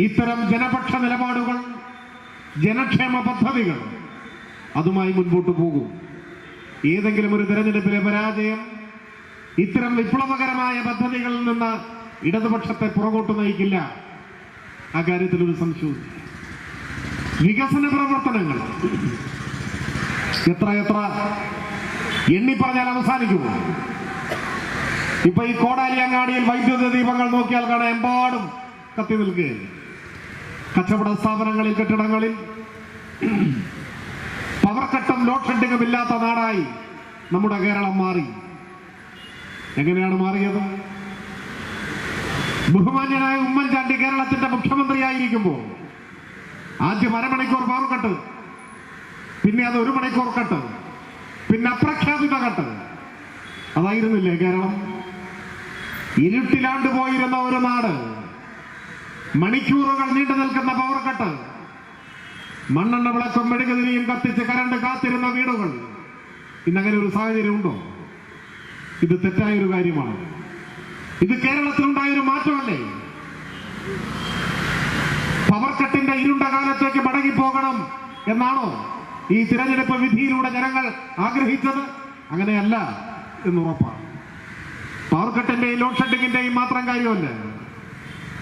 ഇത്തരം ജനപക്ഷ നിലപാടുകൾ, ജനക്ഷേമ പദ്ധതികൾ, അതുമായി മുൻപോട്ട് പോകും. ഏതെങ്കിലും ഒരു തെരഞ്ഞെടുപ്പിലെ പരാജയം ഇത്തരം വിപ്ലവകരമായ പദ്ധതികളിൽ നിന്ന് ഇടതുപക്ഷത്തെ പുറകോട്ട് നയിക്കില്ല. അക്കാര്യത്തിൽ ഒരു സംശയവും. വികസന പ്രവർത്തനങ്ങൾ എത്ര എണ്ണി പറഞ്ഞാൽ അവസാനിക്കുമോ? ഇപ്പൊ ഈ കോടാലിയങ്ങാടിയിൽ വൈദ്യുത ദീപങ്ങൾ നോക്കിയാൽ കാണാൻ എമ്പാടും കത്തി നിൽക്കുകയാണ്. കച്ചവട സ്ഥാപനങ്ങളിൽ, കെട്ടിടങ്ങളിൽ പവർ കട്ടും ലോഡ് ഷെഡിങ്ങും ഇല്ലാത്ത നാടായി നമ്മുടെ കേരളം മാറി. എങ്ങനെയാണ് മാറിയത്? ബഹുമാന്യനായ ഉമ്മൻചാണ്ടി കേരളത്തിന്റെ മുഖ്യമന്ത്രിയായിരിക്കുമ്പോൾ ആദ്യം അരമണിക്കൂർ പവർ കട്ട്, പിന്നെ അത് 1 മണിക്കൂർ കട്ട്, പിന്നെ അപ്രഖ്യാപിത കട്ട്. അതായിരുന്നില്ലേ കേരളം? ഇരുട്ടിലാണ്ട് പോയിരുന്ന ഒരു നാട്, മണിക്കൂറുകൾ നീണ്ടു നിൽക്കുന്ന പവർ കട്ട്, മണ്ണെണ്ണ വിളക്കും മെഴുകുതിരിയും കത്തിച്ച് കരണ്ട് കാത്തിരുന്ന വീടുകൾ. ഇന്നങ്ങനെ ഒരു സാഹചര്യം ഉണ്ടോ? ഇത് തെറ്റായൊരു കാര്യമാണ്. ഇത് കേരളത്തിലുണ്ടായൊരു മാറ്റമല്ലേ? പവർ കട്ടിന്റെ ഇരുണ്ട കാലത്തേക്ക് മടങ്ങിപ്പോകണം എന്നാണോ ഈ തിരഞ്ഞെടുപ്പ് വിധിയിലൂടെ ജനങ്ങൾ ആഗ്രഹിച്ചത്? അങ്ങനെയല്ല എന്നുറപ്പാണ്. പവർ കട്ടിന്റെയും ലോഡ് ഷെഡിങ്ങിന്റെയും മാത്രം കാര്യമല്ല,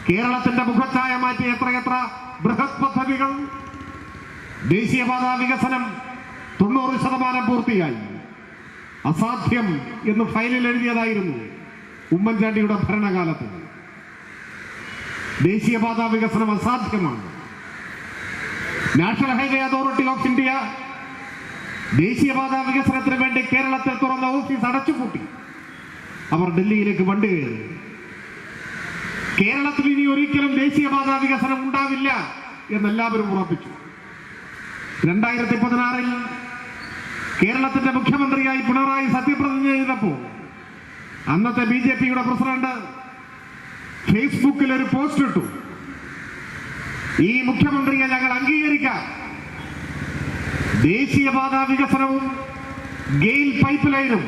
കേരളത്തിന്റെ മുഖച്ഛായ മാറ്റി എത്രയെത്ര ബൃഹത് പദ്ധതികൾ. ദേശീയപാത വികസനം 90% പൂർത്തിയായി. അസാധ്യം എന്ന് ഫയലിൽ എഴുതിയതായിരുന്നു ഉമ്മൻചാണ്ടിയുടെ ഭരണകാലത്ത്. ദേശീയപാത വികസനം അസാധ്യമാണ്. National highway authority of India ദേശീയപാത വികസനത്തിന് വേണ്ടി കേരളത്തിൽ തുറന്ന ഓഫീസ് അടച്ചുപൂട്ടി. അവർ ഡൽഹിയിലേക്ക് വണ്ടി കയറി. കേരളത്തിൽ ഇനി ഒരിക്കലും ദേശീയപാതാ വികസനം ഉണ്ടാവില്ല എന്നെല്ലാവരും ഉറപ്പിച്ചു. 2016 കേരളത്തിന്റെ മുഖ്യമന്ത്രിയായി പിണറായി സത്യപ്രതിജ്ഞ ചെയ്തപ്പോൾ അന്നത്തെ BJPയുടെ പ്രസിഡന്റ് ഫേസ്ബുക്കിൽ ഒരു പോസ്റ്റ് ഇട്ടു, ഈ മുഖ്യമന്ത്രിയെ ഞങ്ങൾ അംഗീകരിക്കാം, ദേശീയപാതാ വികസനവും ഗെയിൽ പൈപ്പ് ലൈനും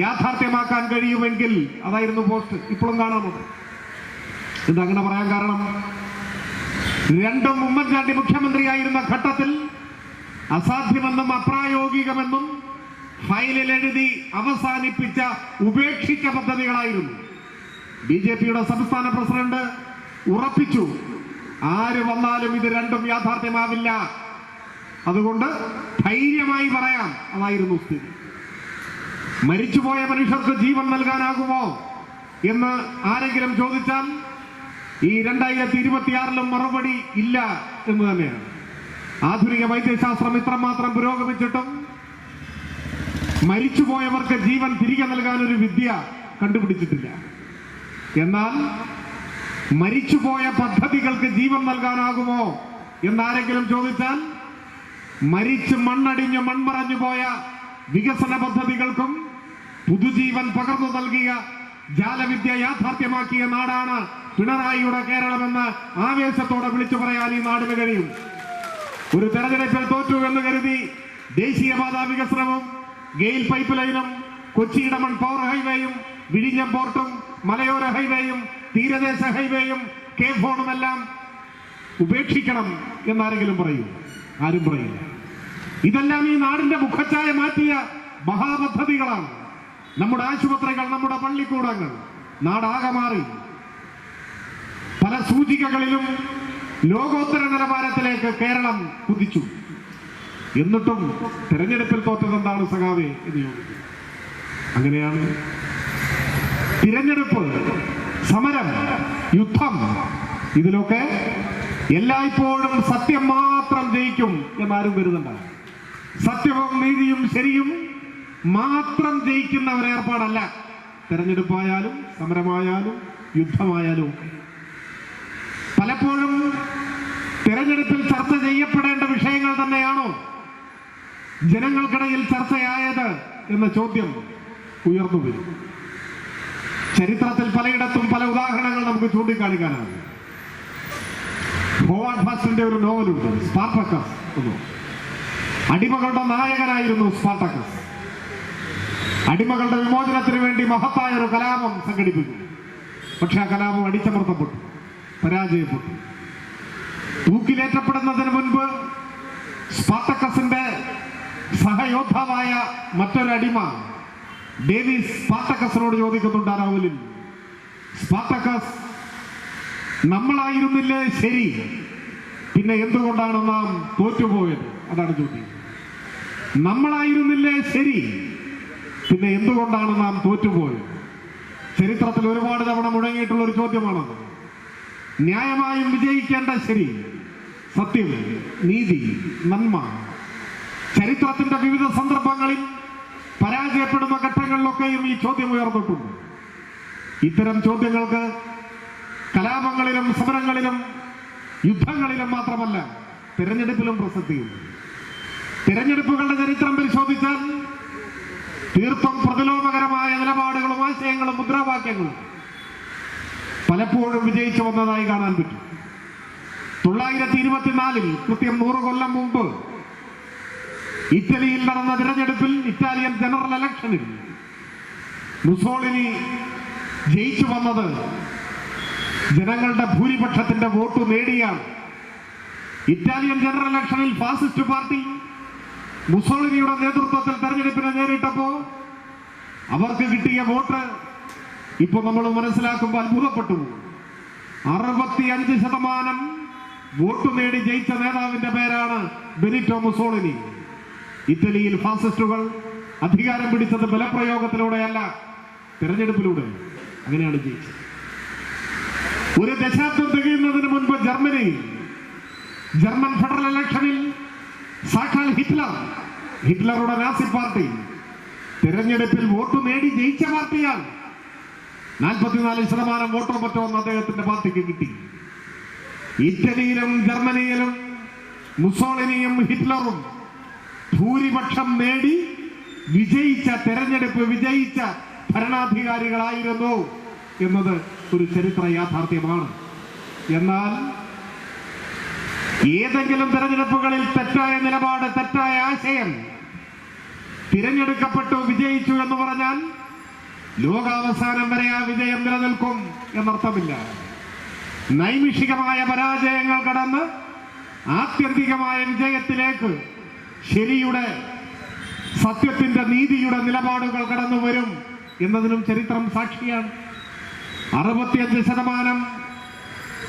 യാഥാർത്ഥ്യമാക്കാൻ കഴിയുമെങ്കിൽ. അതായിരുന്നു പോസ്റ്റ്. ഇപ്പോഴും കാണാമത്. ഇതങ്ങനെ പറയാൻ കാരണം, രണ്ടും ഉമ്മൻചാണ്ടി മുഖ്യമന്ത്രിയായിരുന്ന ഘട്ടത്തിൽ അസാധ്യമെന്നും അപ്രായോഗികമെന്നും ഫയലിൽ എഴുതി അവസാനിപ്പിച്ച ഉപേക്ഷിച്ച പദ്ധതികളായിരുന്നു. BJPയുടെ സംസ്ഥാന പ്രസിഡന്റ് ഉറപ്പിച്ചു, ആര് വന്നാലും ഇത് രണ്ടും യാഥാർത്ഥ്യമാവില്ല, അതുകൊണ്ട് ധൈര്യമായി പറയാം. അതായിരുന്നു സ്ഥിതി. മരിച്ചുപോയ മനുഷ്യർക്ക് ജീവൻ നൽകാനാകുമോ എന്ന് ആരെങ്കിലും ചോദിച്ചാൽ ഈ 2026 മറുപടി ഇല്ല എന്ന് തന്നെയാണ്. ആധുനിക വൈദ്യശാസ്ത്രം ഇത്രമാത്രം പുരോഗമിച്ചിട്ടും മരിച്ചുപോയവർക്ക് ജീവൻ തിരികെ നൽകാൻ ഒരു വിദ്യ കണ്ടുപിടിച്ചിട്ടില്ല. എന്നാൽ മരിച്ചുപോയ പദ്ധതികൾക്ക് ജീവൻ നൽകാനാകുമോ എന്നാരെങ്കിലും ചോദിച്ചാൽ മരിച്ച് മണ്ണടിഞ്ഞ് മൺമറഞ്ഞു പോയ വികസന പദ്ധതികൾക്കും പുതുജീവൻ പകർന്നു നൽകിയ ജാലവിദ്യ യാഥാർത്ഥ്യമാക്കിയ നാടാണ് പിണറായിയുടെ കേരളമെന്ന് ആവേശത്തോടെ വിളിച്ചു പറയാൻ ഈ നാടിന് കഴിയും. ഒരു തെരഞ്ഞെടുപ്പിൽ തോറ്റു എന്ന് കരുതി ദേശീയപാതാ വികസനവും ഗെയിൽ പൈപ്പ് ലൈനും കൊച്ചി ഇടമൺ പവർ ഹൈവേയും വിഴിഞ്ഞം പോർട്ടും മലയോര ഹൈവേയും തീരദേശ ഹൈവേയും കേഫോണുമെല്ലാം ഉപേക്ഷിക്കണം എന്നാരെങ്കിലും പറയൂ? ആരും പറയില്ല. ഇതെല്ലാം ഈ നാടിന്റെ മുഖച്ഛായ മാറ്റിയ മഹാപദ്ധതികളാണ്. നമ്മുടെ ആശുപത്രികൾ, നമ്മുടെ പള്ളിക്കൂടങ്ങൾ, നാടാകെ മാറി. പല സൂചികകളിലും ലോകോത്തര നിലവാരത്തിലേക്ക് കേരളം കുതിച്ചു. എന്നിട്ടും തെരഞ്ഞെടുപ്പിൽ തോറ്റത് എന്താണ് സഖാവേ എന്ന് ചോദിക്കും. അങ്ങനെയാണ് തിരഞ്ഞെടുപ്പ്, സമരം, യുദ്ധം, ഇതിലൊക്കെ എല്ലായ്പ്പോഴും സത്യം മാത്രം ജയിക്കും എന്നാരും കരുതണ്ട. സത്യവും നീതിയും ശരിയും മാത്രം ജയിക്കുന്ന ഒരു ഏർപ്പാടല്ല തെരഞ്ഞെടുപ്പായാലും സമരമായാലും യുദ്ധമായാലും. പലപ്പോഴും തെരഞ്ഞെടുപ്പിൽ ചർച്ച ചെയ്യപ്പെടേണ്ട വിഷയങ്ങൾ തന്നെയാണോ ജനങ്ങൾക്കിടയിൽ ചർച്ചയായത് എന്ന ചോദ്യം ഉയർന്നു വരും. ചരിത്രത്തിൽ പലയിടത്തും പല ഉദാഹരണങ്ങൾ നമുക്ക് ചൂണ്ടിക്കാണിക്കാനാണ്. ഹോവാർഡ് ഫാസ്റ്റിന്റെ ഒരു നോവലുണ്ട്, സ്പാർട്ടക്കസ് എന്ന്. അടിമകളുടെ നായകനായിരുന്നു സ്പാർട്ടക്കസ്. അടിമകളുടെ വിമോചനത്തിന് വേണ്ടി മഹത്തായ ഒരു കലാപം സംഘടിപ്പിക്കുന്നു. പക്ഷെ ആ കലാപം അടിച്ചമർത്തപ്പെട്ടു, പരാജയപ്പെട്ടു. തൂക്കിലേറ്റപ്പെടുന്നതിന് മുൻപ് സ്പാർട്ടക്കസിന്റെ സഹയോദ്ധാവായ മറ്റൊരടിമ ഡേവിസ് സ്പാർട്ടക്കസിനോട് ചോദിക്കുന്നുണ്ട് ആ നോവലിൽ, സ്പാർട്ടക്കസ്, നമ്മളായിരുന്നില്ലേ ശരി, പിന്നെ എന്തുകൊണ്ടാണ് നാം തോറ്റുപോയത്? അതാണ് ചോദ്യം. നമ്മളായിരുന്നില്ലേ ശരി, പിന്നെ എന്തുകൊണ്ടാണ് നാം തോറ്റുപോയത്? ചരിത്രത്തിൽ ഒരുപാട് തവണ മുഴങ്ങിയിട്ടുള്ള ഒരു ചോദ്യമാണത്. ന്യായമായും വിജയിക്കേണ്ട ശരി, സത്യം, നീതി, നന്മ, ചരിത്രത്തിന്റെ വിവിധ സന്ദർഭങ്ങളിൽ പരാജയപ്പെടുന്ന ഘട്ടങ്ങളിലൊക്കെയും ഈ ചോദ്യം ഉയർന്നിട്ടുണ്ട്. ഇത്തരം ചോദ്യങ്ങൾക്ക് കലാപങ്ങളിലും സമരങ്ങളിലും യുദ്ധങ്ങളിലും മാത്രമല്ല തിരഞ്ഞെടുപ്പിലും പ്രസക്തിയുണ്ട്. തിരഞ്ഞെടുപ്പുകളുടെ ചരിത്രം പരിശോധിച്ചാൽ തീർത്തും പ്രതിലോമകരമായ നിലപാടുകളും ആശയങ്ങളും മുദ്രാവാക്യങ്ങളും പലപ്പോഴും വിജയിച്ചു വന്നതായി കാണാൻ പറ്റും. 924 കൃത്യം 100 കൊല്ലം മുമ്പ് ഇറ്റലിയിൽ നടന്ന തിരഞ്ഞെടുപ്പിൽ, ഇറ്റാലിയൻ ജനറൽ ഇലക്ഷനിൽ മുസോളിനി ജയിച്ചു വന്നത് ജനങ്ങളുടെ ഭൂരിപക്ഷത്തിന്റെ വോട്ട് നേടിയാണ്. ഇറ്റാലിയൻ ജനറൽ ഇലക്ഷനിൽ ഫാസിസ്റ്റ് പാർട്ടി മുസോളിനിയുടെ നേതൃത്വത്തിൽ തെരഞ്ഞെടുപ്പിനെ നേരിട്ടപ്പോ അവർക്ക് കിട്ടിയ വോട്ട് ഇപ്പൊ നമ്മൾ മനസ്സിലാക്കുമ്പോൾ അത്ഭുതപ്പെട്ടു. 65% വോട്ട് നേടി ജയിച്ച നേതാവിന്റെ പേരാണ് ബെനിറ്റോ മുസോളിനി. ഇറ്റലിയിൽ ഫാസിസ്റ്റുകൾ അധികാരം പിടിച്ചത് ബലപ്രയോഗത്തിലൂടെയല്ല, തെരഞ്ഞെടുപ്പിലൂടെ. അങ്ങനെയാണ് ജയിച്ചത്. ഒരു ദശാബ്ദം തികയുന്നതിന് മുൻപ് ജർമ്മൻ ഫെഡറൽ ഇലക്ഷനിൽ സാക്ഷാൽ ഹിറ്റ്ലറുടെ നാസി പാർട്ടി തെരഞ്ഞെടുപ്പിൽ വോട്ട് നേടി ജയിച്ച പാർട്ടിയാണ്. 44% വോട്ടോ മറ്റോ ഒന്ന് അദ്ദേഹത്തിന്റെ പാർട്ടിക്ക് കിട്ടി. ഇറ്റലിയിലും ജർമ്മനിയിലും മുസോളിനിയും ഹിറ്റ്ലറും ഭൂരിപക്ഷം നേടി തെരഞ്ഞെടുപ്പ് വിജയിച്ച ഭരണാധികാരികളായിരുന്നു എന്നത് ഒരു ചരിത്ര യാഥാർത്ഥ്യമാണ്. എന്നാൽ ഏതെങ്കിലും തെരഞ്ഞെടുപ്പുകളിൽ തെറ്റായ നിലപാട്, തെറ്റായ ആശയം തിരഞ്ഞെടുക്കപ്പെട്ടു വിജയിച്ചു എന്ന് പറഞ്ഞാൽ ലോകാവസാനം വരെ ആ വിജയം നിലനിൽക്കും എന്നർത്ഥമില്ല. നൈമിഷികമായ പരാജയങ്ങൾ കടന്ന് ആത്യന്തികമായ വിജയത്തിലേക്ക് ശരിയുടെ, സത്യത്തിന്റെ, നീതിയുടെ നിലപാടുകൾ കടന്നു വരും എന്നതിനും ചരിത്രം സാക്ഷിയാണ്. 65%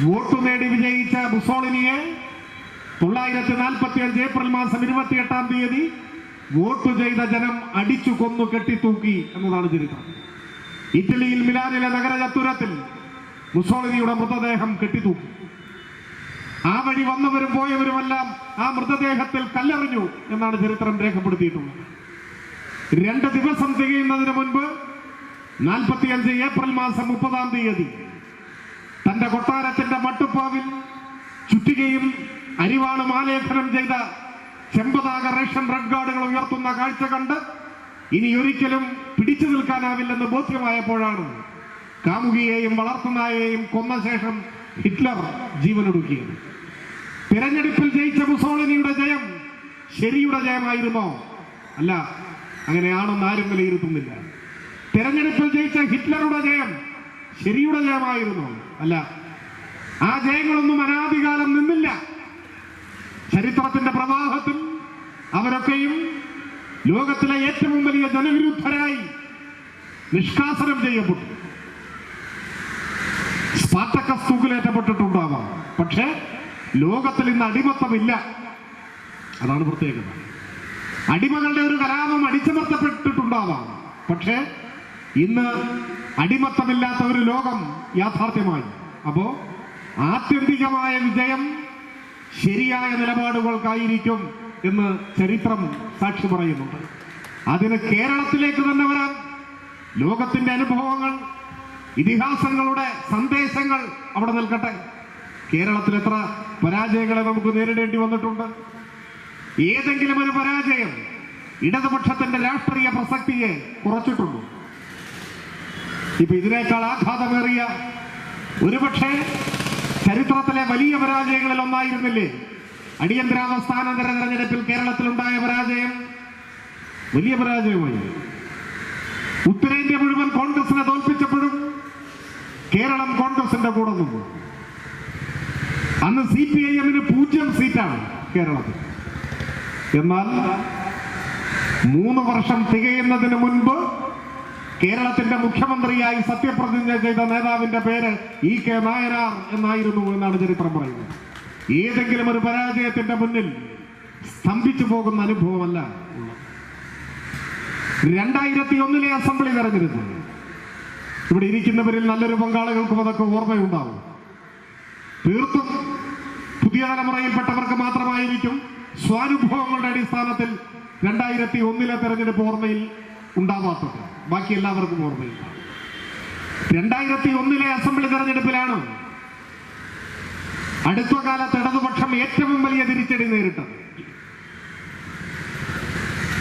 വോട്ട് നേടി വിജയിച്ച മുസോളിനിയെ 945 ഏപ്രിൽ മാസം 28-ാം തീയതി വോട്ട് ചെയ്ത ജനം അടിച്ചു കൊന്നു കെട്ടിത്തൂക്കി എന്നതാണ് ചരിത്രം. ഇറ്റലിയിൽ മിലാനിലെ നഗര ചത്തുരത്തിൽ മുസോളിനിയുടെ മൃതദേഹം കെട്ടിത്തൂക്കി. ആ വഴി വന്നവരും പോയവരുമെല്ലാം ആ മൃതദേഹത്തിൽ കല്ലെറിഞ്ഞു എന്നാണ് ചരിത്രം രേഖപ്പെടുത്തിയിട്ടുള്ളത്. 2 ദിവസം തികയുന്നതിന് മുൻപ് 45 ഏപ്രിൽ മാസം 30-ാം തീയതി തന്റെ കൊട്ടാരത്തിന്റെ മട്ടുപ്പാവിൽ ചുറ്റികയും അരിവാളും ആലേഖനം ചെയ്ത ചെമ്പതാക റേഷൻ റെഡ് ഗാർഡുകൾ ഉയർത്തുന്ന കാഴ്ച കണ്ട് ഇനി ഒരിക്കലും പിടിച്ചു നിൽക്കാനാവില്ലെന്ന് ബോധ്യമായപ്പോഴാണ് കാമുകിയെയും വളർത്തുനായെയും കൊന്ന ശേഷം ഹിറ്റ്ലർ ജീവനൊടുക്കിയത്. തിരഞ്ഞെടുപ്പിൽ ജയിച്ച മുസോളിനിയുടെ ജയം ശരിയുടെ ജയമായിരുന്നോ? അല്ല, അങ്ങനെയാണെന്ന് ആരും വിലയിരുത്തുന്നില്ല. തിരഞ്ഞെടുപ്പിൽ ജയിച്ച ഹിറ്റ്ലറുടെ ജയം ശരിയുടെ ജയമായിരുന്നോ? അല്ല. ആ ജയങ്ങളൊന്നും അനാദികാലം നിന്നില്ല. ചരിത്രത്തിന്റെ പ്രവാഹത്തിൽ അവരൊക്കെയും ലോകത്തിലെ ഏറ്റവും വലിയ ജനവിരുദ്ധരായി നിഷ്കാസനം ചെയ്യപ്പെട്ടു. സ്പാർട്ടക്കസ് തൂക്കിലേറ്റപ്പെട്ടിട്ടുണ്ടാവാം, പക്ഷേ ലോകത്തിൽ ഇന്ന് അടിമത്തമില്ല. അതാണ് പ്രത്യേകത. അടിമകളുടെ ഒരു കലാപം അടിച്ചമർത്തപ്പെട്ടിട്ടുണ്ടാവാം, പക്ഷേ ഇന്ന് അടിമത്തമില്ലാത്ത ഒരു ലോകം യാഥാർത്ഥ്യമായി. അപ്പോ ആത്യന്തികമായ വിജയം ശരിയായ നിലപാടുകൾക്കായിരിക്കും എന്ന് ചരിത്രം സാക്ഷി പറയുന്നുണ്ട്. അതിന് കേരളത്തിലേക്ക് തന്നെ വരാം. ലോകത്തിന്റെ അനുഭവങ്ങൾ, ഇതിഹാസങ്ങളുടെ സന്ദേശങ്ങൾ അവിടെ നിൽക്കട്ടെ. കേരളത്തിൽ എത്ര പരാജയങ്ങളെ നമുക്ക് നേരിടേണ്ടി വന്നിട്ടുണ്ട്. ഏതെങ്കിലും ഒരു പരാജയം ഇടതുപക്ഷത്തിന്റെ രാഷ്ട്രീയ പ്രസക്തിയെ കുറച്ചിട്ടുണ്ടോ? ഇപ്പൊ ഇതിനേക്കാൾ ആഘാതമേറിയ ഒരുപക്ഷെ ചരിത്രത്തിലെ വലിയ പരാജയങ്ങളിൽ ഒന്നായിരുന്നില്ലേ അടിയന്തരാവസ്ഥാനന്തര തെരഞ്ഞെടുപ്പിൽ കേരളത്തിലുണ്ടായ പരാജയം? വലിയ പരാജയമായി. ഉത്തരേന്ത്യ മുഴുവൻ കോൺഗ്രസിനെ തോൽപ്പിച്ചപ്പോഴും കേരളം കോൺഗ്രസിന്റെ കൂടെ നിന്നു. അന്ന് CPIM-ന് 0 സീറ്റാണ് കേരളത്തിൽ. എന്നാൽ 3 വർഷം തികയുന്നതിന് മുൻപ് കേരളത്തിന്റെ മുഖ്യമന്ത്രിയായി സത്യപ്രതിജ്ഞ ചെയ്ത നേതാവിന്റെ പേര് E.K. നായനാർ എന്നായിരുന്നു എന്നാണ് ചരിത്രം പറയുന്നത്. ഏതെങ്കിലും ഒരു പരാജയത്തിന്റെ മുന്നിൽ സ്തംഭിച്ചു പോകുന്ന അനുഭവമല്ല. 2001 അസംബ്ലി തെരഞ്ഞെടുപ്പ് ഇവിടെ ഇരിക്കുന്നവരിൽ നല്ലൊരു പങ്കാളികൾക്കും അതൊക്കെ ഓർമ്മയുണ്ടാവും. തീർത്തും പുതിയ തലമുറയിൽപ്പെട്ടവർക്ക് മാത്രമായിരിക്കും സ്വാനുഭവങ്ങളുടെ അടിസ്ഥാനത്തിൽ 2001 തെരഞ്ഞെടുപ്പ് ഓർമ്മയിൽ ഉണ്ടാവാത്തത്. ബാക്കി എല്ലാവർക്കും ഓർമ്മയില്ല. 2001 അസംബ്ലി തെരഞ്ഞെടുപ്പിലാണ് അടുത്ത കാലത്ത് ഇടതുപക്ഷം ഏറ്റവും വലിയ തിരിച്ചടി നേരിട്ടത്.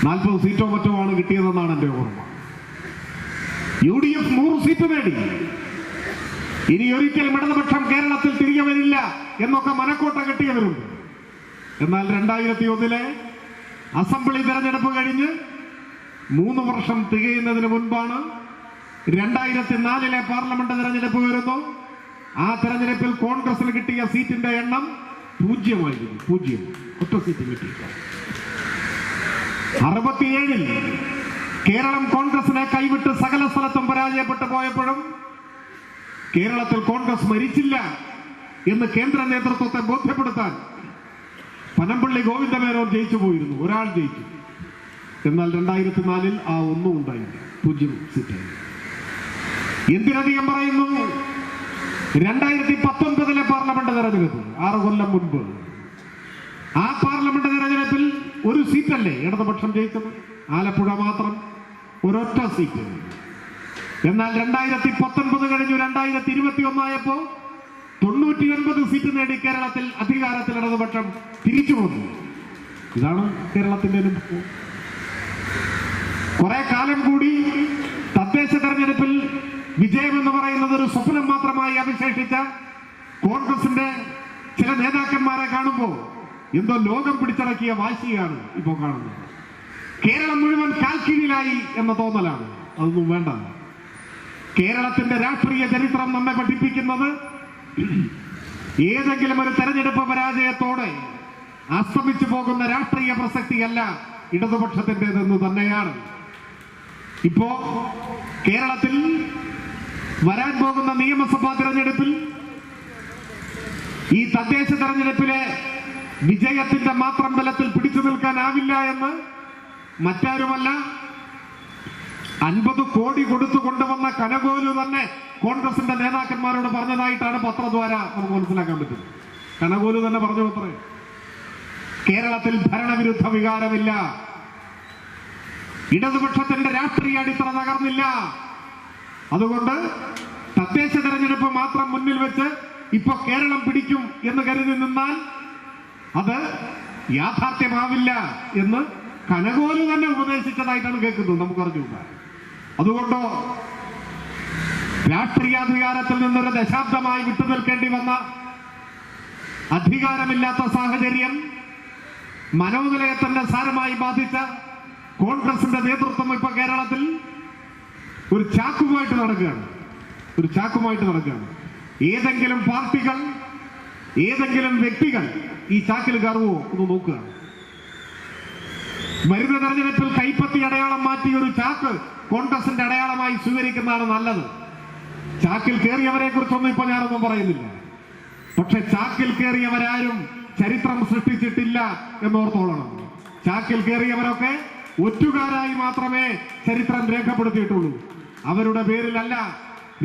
40 സീറ്റോ മറ്റോ ആണ് കിട്ടിയതെന്നാണ് എന്റെ ഓർമ്മ. UDF 100 സീറ്റ് നേടി. ഇനി ഒരിക്കലും ഇടതുപക്ഷം കേരളത്തിൽ തിരികെ വരില്ല എന്നൊക്കെ മനക്കോട്ട കെട്ടിയവരുണ്ട്. എന്നാൽ 2001 അസംബ്ലി തെരഞ്ഞെടുപ്പ് കഴിഞ്ഞ് 3 വർഷം തികയുന്നതിന് മുൻപാണ് 2004 പാർലമെന്റ് തെരഞ്ഞെടുപ്പ് വരുന്നു. ആ തെരഞ്ഞെടുപ്പിൽ കോൺഗ്രസിന് കിട്ടിയ സീറ്റിന്റെ എണ്ണം 0 ആയിരുന്നു. 0 ഒറ്റ സീറ്റ് കിട്ടിയില്ല. 67 കേരളം കോൺഗ്രസിനെ കൈവിട്ട് സകല സ്ഥലത്തും പരാജയപ്പെട്ടു പോയപ്പോഴും കേരളത്തിൽ കോൺഗ്രസ് മരിച്ചില്ല എന്ന് കേന്ദ്ര നേതൃത്വത്തെ ബോധ്യപ്പെടുത്താൻ പനമ്പള്ളി ഗോവിന്ദമേനോൻ ജയിച്ചു പോയിരുന്നു. ഒരാൾ ജയിച്ചു. എന്നാൽ 2004 ആ ഒന്നും ഉണ്ടായില്ല. 0 സീറ്റായി. എന്തിനധികം പറയുന്നു, 2019 പാർലമെന്റ് തെരഞ്ഞെടുപ്പ് 6 കൊല്ലം മുൻപ്, ആ പാർലമെന്റ് തെരഞ്ഞെടുപ്പിൽ 1 സീറ്റല്ലേ ഇടതുപക്ഷം ജയിച്ചത്? ആലപ്പുഴ മാത്രം ഒരൊറ്റ സീറ്റ്. എന്നാൽ 2019 കഴിഞ്ഞു 2021 ആയപ്പോ 99 സീറ്റ് നേടി കേരളത്തിൽ അധികാരത്തിൽ ഇടതുപക്ഷം തിരിച്ചു വന്നു. ഇതാണ് കേരളത്തിന്റെ അനുഭവം. കുറെ കാലം കൂടി തദ്ദേശ തെരഞ്ഞെടുപ്പിൽ വിജയമെന്ന് പറയുന്നത് ഒരു സ്വപ്നം മാത്രമായി അവശേഷിച്ച കോൺഗ്രസിന്റെ ചില നേതാക്കന്മാരെ കാണുമ്പോൾ എന്തോ ലോകം പിടിച്ചടക്കിയ വാശിയാണ് ഇപ്പോൾ കാണുന്നത്. കേരളം മുഴുവൻ കാൽക്കീഴിലായി എന്ന തോന്നലാണ്. അതൊന്നും വേണ്ട. കേരളത്തിന്റെ രാഷ്ട്രീയ ചരിത്രം നമ്മെ പഠിപ്പിക്കുന്നത് ഏതെങ്കിലും ഒരു തെരഞ്ഞെടുപ്പ് പരാജയത്തോടെ അസ്തമിച്ചു പോകുന്ന രാഷ്ട്രീയ പ്രസക്തിയല്ല ഇടതുപക്ഷത്തിൻ്റെതെന്ന് തന്നെയാണ്. ഇപ്പോ കേരളത്തിൽ വരാൻ പോകുന്ന നിയമസഭാ തെരഞ്ഞെടുപ്പിൽ ഈ തദ്ദേശ തെരഞ്ഞെടുപ്പിലെ വിജയത്തിന്റെ മാത്രം ബലത്തിൽ പിടിച്ചു നിൽക്കാനാവില്ല എന്ന് മറ്റാരുമല്ല 50 കോടി കൊടുത്തു കൊണ്ടുവന്ന കനകോലു തന്നെ കോൺഗ്രസിന്റെ നേതാക്കന്മാരോട് പറഞ്ഞതായിട്ടാണ് പത്രദ്വാര നമുക്ക് മനസ്സിലാക്കാൻ പറ്റും. കനകോലു തന്നെ പറഞ്ഞു അത്രേ, കേരളത്തിൽ ഭരണവിരുദ്ധ വികാരമില്ല, ഇടതുപക്ഷത്തിന്റെ രാഷ്ട്രീയ അടിത്തറ തകർന്നില്ല. അതുകൊണ്ട് തദ്ദേശ തെരഞ്ഞെടുപ്പ് മാത്രം മുന്നിൽ വെച്ച് ഇപ്പൊ കേരളം പിടിക്കും എന്ന് കരുതി നിന്നാൽ അത് യാഥാർത്ഥ്യമാവില്ല എന്ന് കനകോലു തന്നെ ഉപദേശിച്ചതായിട്ടാണ് കേൾക്കുന്നത്. നമുക്ക് അറിഞ്ഞുകൂടാ. അതുകൊണ്ടോ രാഷ്ട്രീയാധികാരത്തിൽ നിന്നൊരു ദശാബ്ദമായി വിട്ടുനിൽക്കേണ്ടി വന്ന അധികാരമില്ലാത്ത സാഹചര്യം മനോനിലയത്തിന്റെ സാരമായി ബാധിച്ച കോൺഗ്രസിന്റെ നേതൃത്വം ഇപ്പൊ കേരളത്തിൽ ഒരു ചാക്കുമായിട്ട് നടക്കുകയാണ്. ഏതെങ്കിലും പാർട്ടികൾ, ഏതെങ്കിലും വ്യക്തികൾ ഈ ചാക്കിൽ കയറുവോ എന്ന് നോക്കുക. വരുന്ന തെരഞ്ഞെടുപ്പിൽ കൈപ്പത്തി അടയാളം മാറ്റി ഒരു ചാക്ക് കോൺഗ്രസിന്റെ അടയാളമായി സ്വീകരിക്കുന്നതാണ് നല്ലത്. ചാക്കിൽ കയറിയവരെ കുറിച്ചൊന്നും ഇപ്പൊ ഞാനൊന്നും പറയുന്നില്ല. പക്ഷെ ചാക്കിൽ കയറിയവരാരും ചരിത്രം സൃഷ്ടിച്ചിട്ടില്ല എന്നോർത്തോളണം. ചാക്കിൽ കയറിയവരൊക്കെ ഒറ്റുകാരായി മാത്രമേ ചരിത്രം രേഖപ്പെടുത്തിയിട്ടുള്ളൂ. അവരുടെ പേരിലല്ല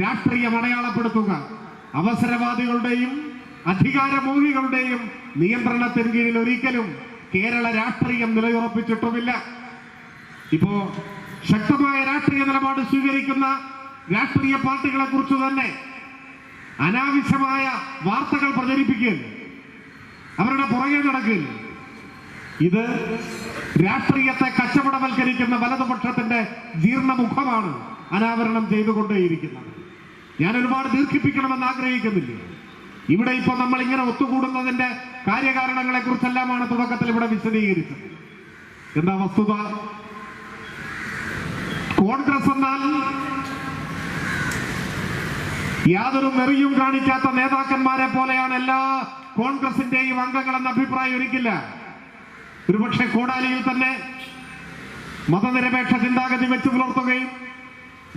രാഷ്ട്രീയം അടയാളപ്പെടുത്തുക. അവസരവാദികളുടെയും അധികാരമോഹികളുടെയും നിയന്ത്രണത്തിന് കീഴിൽ ഒരിക്കലും കേരള രാഷ്ട്രീയം നിലയുറപ്പിച്ചിട്ടുമില്ല. ഇപ്പോ ശക്തമായ രാഷ്ട്രീയ നിലപാട് സ്വീകരിക്കുന്ന രാഷ്ട്രീയ പാർട്ടികളെ കുറിച്ച് തന്നെ അനാവശ്യമായ വാർത്തകൾ പ്രചരിപ്പിക്കുകയും അവരുടെ പുറകെ നടക്കുകയും ഇത് രാഷ്ട്രീയത്തെ കച്ചവടവൽക്കരിക്കുന്ന വലതുപക്ഷത്തിന്റെ ജീർണമുഖമാണ് അനാവരണം ചെയ്തുകൊണ്ടേയിരിക്കുന്നത്. ഞാൻ ഒരുപാട് ദീർഘിപ്പിക്കണമെന്ന് ആഗ്രഹിക്കുന്നില്ല. ഇവിടെ ഇപ്പൊ നമ്മൾ ഇങ്ങനെ ഒത്തുകൂടുന്നതിന്റെ കാര്യകാരണങ്ങളെ കുറിച്ചെല്ലാമാണ് തുടക്കത്തിൽ ഇവിടെ വിശദീകരിച്ചത്. എന്താ വസ്തുത? കോൺഗ്രസ് എന്നാൽ യാതൊരു നെറിയും കാണിക്കാത്ത നേതാക്കന്മാരെ പോലെയാണ് എല്ലാ കോൺഗ്രസിന്റെയും അംഗങ്ങളെന്ന അഭിപ്രായം ഒരിക്കില്ല. ഒരുപക്ഷെ കോടാലിയിൽ തന്നെ മതനിരപേക്ഷ ചിന്താഗതി വെച്ച് പുലർത്തുകയും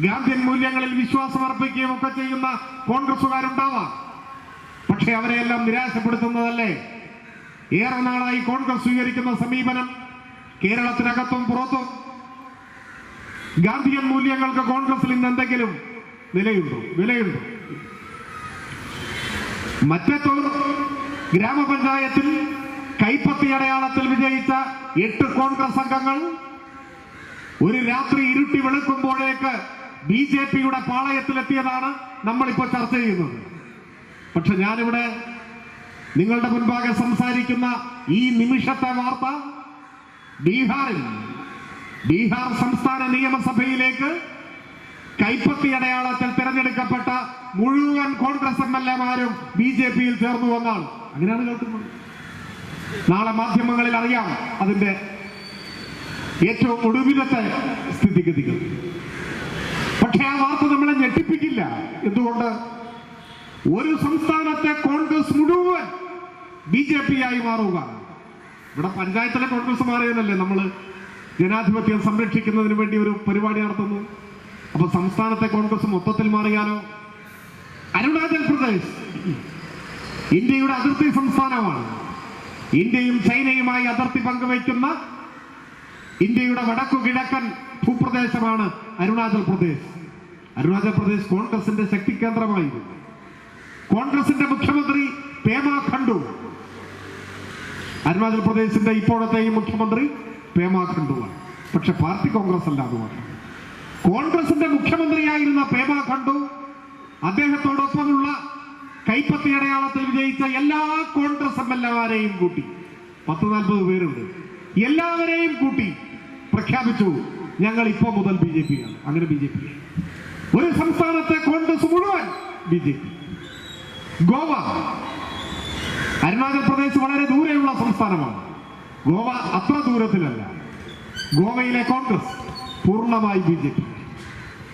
ഗാന്ധിയൻ മൂല്യങ്ങളിൽ വിശ്വാസം അർപ്പിക്കുകയും ഒക്കെ ചെയ്യുന്ന കോൺഗ്രസുകാരുണ്ടാവാം. പക്ഷെ അവരെയെല്ലാം നിരാശപ്പെടുത്തുന്നതല്ലേ ഏറെ നാളായി കോൺഗ്രസ് സ്വീകരിക്കുന്ന സമീപനം? കേരളത്തിനകത്തും പുറത്തും ഗാന്ധിയൻ മൂല്യങ്ങൾക്ക് കോൺഗ്രസിൽ ഇന്ന് എന്തെങ്കിലും വിലയുണ്ടോ? മറ്റത്തൂർ ഗ്രാമപഞ്ചായത്തിൽ കൈപ്പത്തി അടയാളത്തിൽ വിജയിച്ച 8 കോൺഗ്രസ് അംഗങ്ങൾ ഒരു രാത്രി ഇരുട്ടി വെളുക്കുമ്പോഴേക്ക് BJPയുടെ പാളയത്തിലെത്തിയതാണ് നമ്മളിപ്പോൾ ചർച്ച ചെയ്യുന്നത്. പക്ഷെ ഞാനിവിടെ നിങ്ങളുടെ മുൻപാകെ സംസാരിക്കുന്ന ഈ നിമിഷത്തെ വാർത്ത ബീഹാർ സംസ്ഥാന നിയമസഭയിലേക്ക് കൈപ്പത്തി അടയാളത്തിൽ തിരഞ്ഞെടുക്കപ്പെട്ട മുഴുവൻ കോൺഗ്രസ് MLA-മാരും BJPയിൽ ചേർന്നു വന്നാണ്. അങ്ങനെയാണ് കേൾക്കുന്നത്. നാളെ മാധ്യമങ്ങളിൽ അറിയാം അതിന്റെ ഏറ്റവും ഒടുവിലത്തെ സ്ഥിതിഗതികൾ. പക്ഷെ ആ വാർത്ത നമ്മളെ ഞെട്ടിപ്പിക്കില്ല. എന്തുകൊണ്ട്? ഒരു സംസ്ഥാനത്തെ കോൺഗ്രസ് മുഴുവൻ BJP-ആയി മാറുക. ഇവിടെ പഞ്ചായത്തിലെ കോൺഗ്രസ് മാറിയതല്ലേ നമ്മൾ ജനാധിപത്യം സംരക്ഷിക്കുന്നതിന് വേണ്ടി ഒരു പരിപാടി നടത്തുന്നു. അപ്പൊ സംസ്ഥാനത്തെ കോൺഗ്രസ് മൊത്തത്തിൽ മാറിയാലോ? അരുണാചൽ പ്രദേശ് ഇന്ത്യയുടെ അതിർത്തി സംസ്ഥാനമാണ്. ഇന്ത്യയും ചൈനയുമായി അതിർത്തി പങ്കുവയ്ക്കുന്ന ഇന്ത്യയുടെ വടക്കു കിഴക്കൻ ഭൂപ്രദേശമാണ് അരുണാചൽ പ്രദേശ്. അരുണാചൽ പ്രദേശ് കോൺഗ്രസിന്റെ ശക്തി കേന്ദ്രമായിരുന്നു. കോൺഗ്രസിന്റെ മുഖ്യമന്ത്രി പേമ ഖണ്ഡു അരുണാചൽ പ്രദേശിന്റെ ഇപ്പോഴത്തെയും മുഖ്യമന്ത്രി പേമ ഖണ്ഡുവാണ്. പക്ഷെ പാർട്ടി കോൺഗ്രസ് അല്ല. അതുമാണ് കോൺഗ്രസിന്റെ മുഖ്യമന്ത്രിയായിരുന്ന പേമ ഖണ്ഡു അദ്ദേഹത്തോടൊപ്പമുള്ള കൈപ്പത്തി അടയാളത്തിൽ വിജയിച്ച എല്ലാ കോൺഗ്രസ് എംഎൽഎമാരെയും കൂട്ടി 40 പേരുണ്ട്. എല്ലാവരെയും കൂട്ടി പ്രഖ്യാപിച്ചു ഞങ്ങൾ ഇപ്പോൾ മുതൽ BJP ആണ്. അങ്ങനെ BJP ഒരു സംസ്ഥാനത്തെ കോൺഗ്രസ് മുഴുവൻ BJP. ഗോവ, അരുണാചൽ പ്രദേശ് വളരെ ദൂരെയുള്ള സംസ്ഥാനമാണ്. ഗോവ അത്ര ദൂരത്തിലല്ല. ഗോവയിലെ കോൺഗ്രസ് പൂർണ്ണമായി BJP.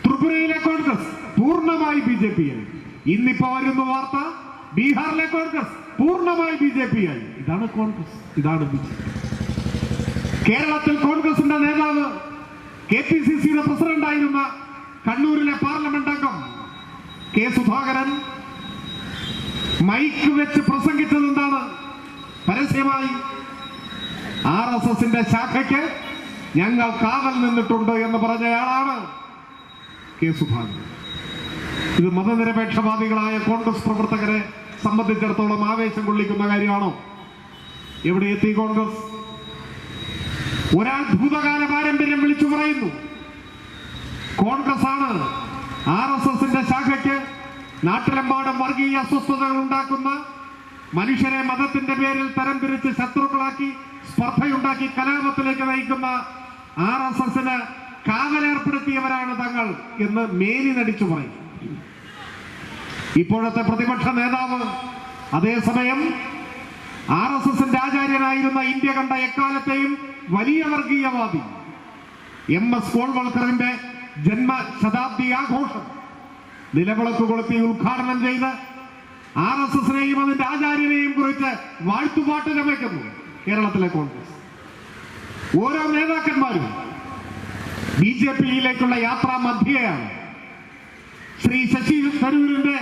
ത്രിപുരയിലെ കോൺഗ്രസ് പൂർണ്ണമായി BJP ആയി. ഇന്നിപ്പോ വരുന്ന വാർത്ത ബീഹാറിലെ കോൺഗ്രസ് പൂർണ്ണമായി BJP ആയി. ഇതാണ് കോൺഗ്രസ്, ഇതാണ് BJP. കേരളത്തിൽ കോൺഗ്രസിന്റെ നേതാവ് KPCCയുടെ പ്രസിഡന്റായിരുന്ന കണ്ണൂരിലെ പാർലമെന്റ് അംഗം കെ സുധാകരൻ മൈക്ക് വെച്ച് പ്രസംഗിച്ചത് എന്താണ്? പരസ്യമായി RSSന്റെ ശാഖയ്ക്ക് ഞങ്ങൾ കാവൽ നിന്നിട്ടുണ്ട് എന്ന് പറഞ്ഞയാളാണ് കെ സുധാകരൻ. ഇത് മതനിരപേക്ഷവാദികളായ കോൺഗ്രസ് പ്രവർത്തകരെ സംബന്ധിച്ചിടത്തോളം ആവേശം കൊള്ളിക്കുന്ന കാര്യമാണോ? എവിടെ എത്തി കോൺഗ്രസ്? ഒരാൾ ഭൂതകാല പാരമ്പര്യം വിളിച്ചു പറയുന്നു. കോൺഗ്രസ് ആണ് RSSന്റെ ശാഖയ്ക്ക് നാട്ടിലെമ്പാടും വർഗീയ അസ്വസ്ഥതകൾ ഉണ്ടാക്കുന്ന, മനുഷ്യരെ മതത്തിന്റെ പേരിൽ തരംതിരിച്ച് ശത്രുക്കളാക്കി സ്പർദ്ധയുണ്ടാക്കി കലാപത്തിലേക്ക് നയിക്കുന്ന RSSന് കാവലേർപ്പെടുത്തിയവരാണ് തങ്ങൾ എന്ന് മേനി നടിച്ചു പറയും ഇപ്പോഴത്തെ പ്രതിപക്ഷ നേതാവ്. അതേസമയം RSSന്റെ ആചാര്യനായിരുന്ന ഇന്ത്യ കണ്ട എക്കാലത്തെയും വലിയ വർഗീയവാദി MS ഗോൾവൾക്കറിന്റെ ജന്മശതാബ്ദി ആഘോഷം നിലവിളക്ക് കൊളുത്തി ഉദ്ഘാടനം ചെയ്ത് RSSനെയും അതിന്റെ ആചാര്യനെയും കുറിച്ച് വാഴ്ത്തുപാട്ട് ചമയ്ക്കുന്നു കേരളത്തിലെ കോൺഗ്രസ്. ഓരോ നേതാക്കന്മാരും BJPയിലേക്കുള്ള യാത്രാ മധ്യയാണ്. ശ്രീ ശശി തരൂരിന്റെ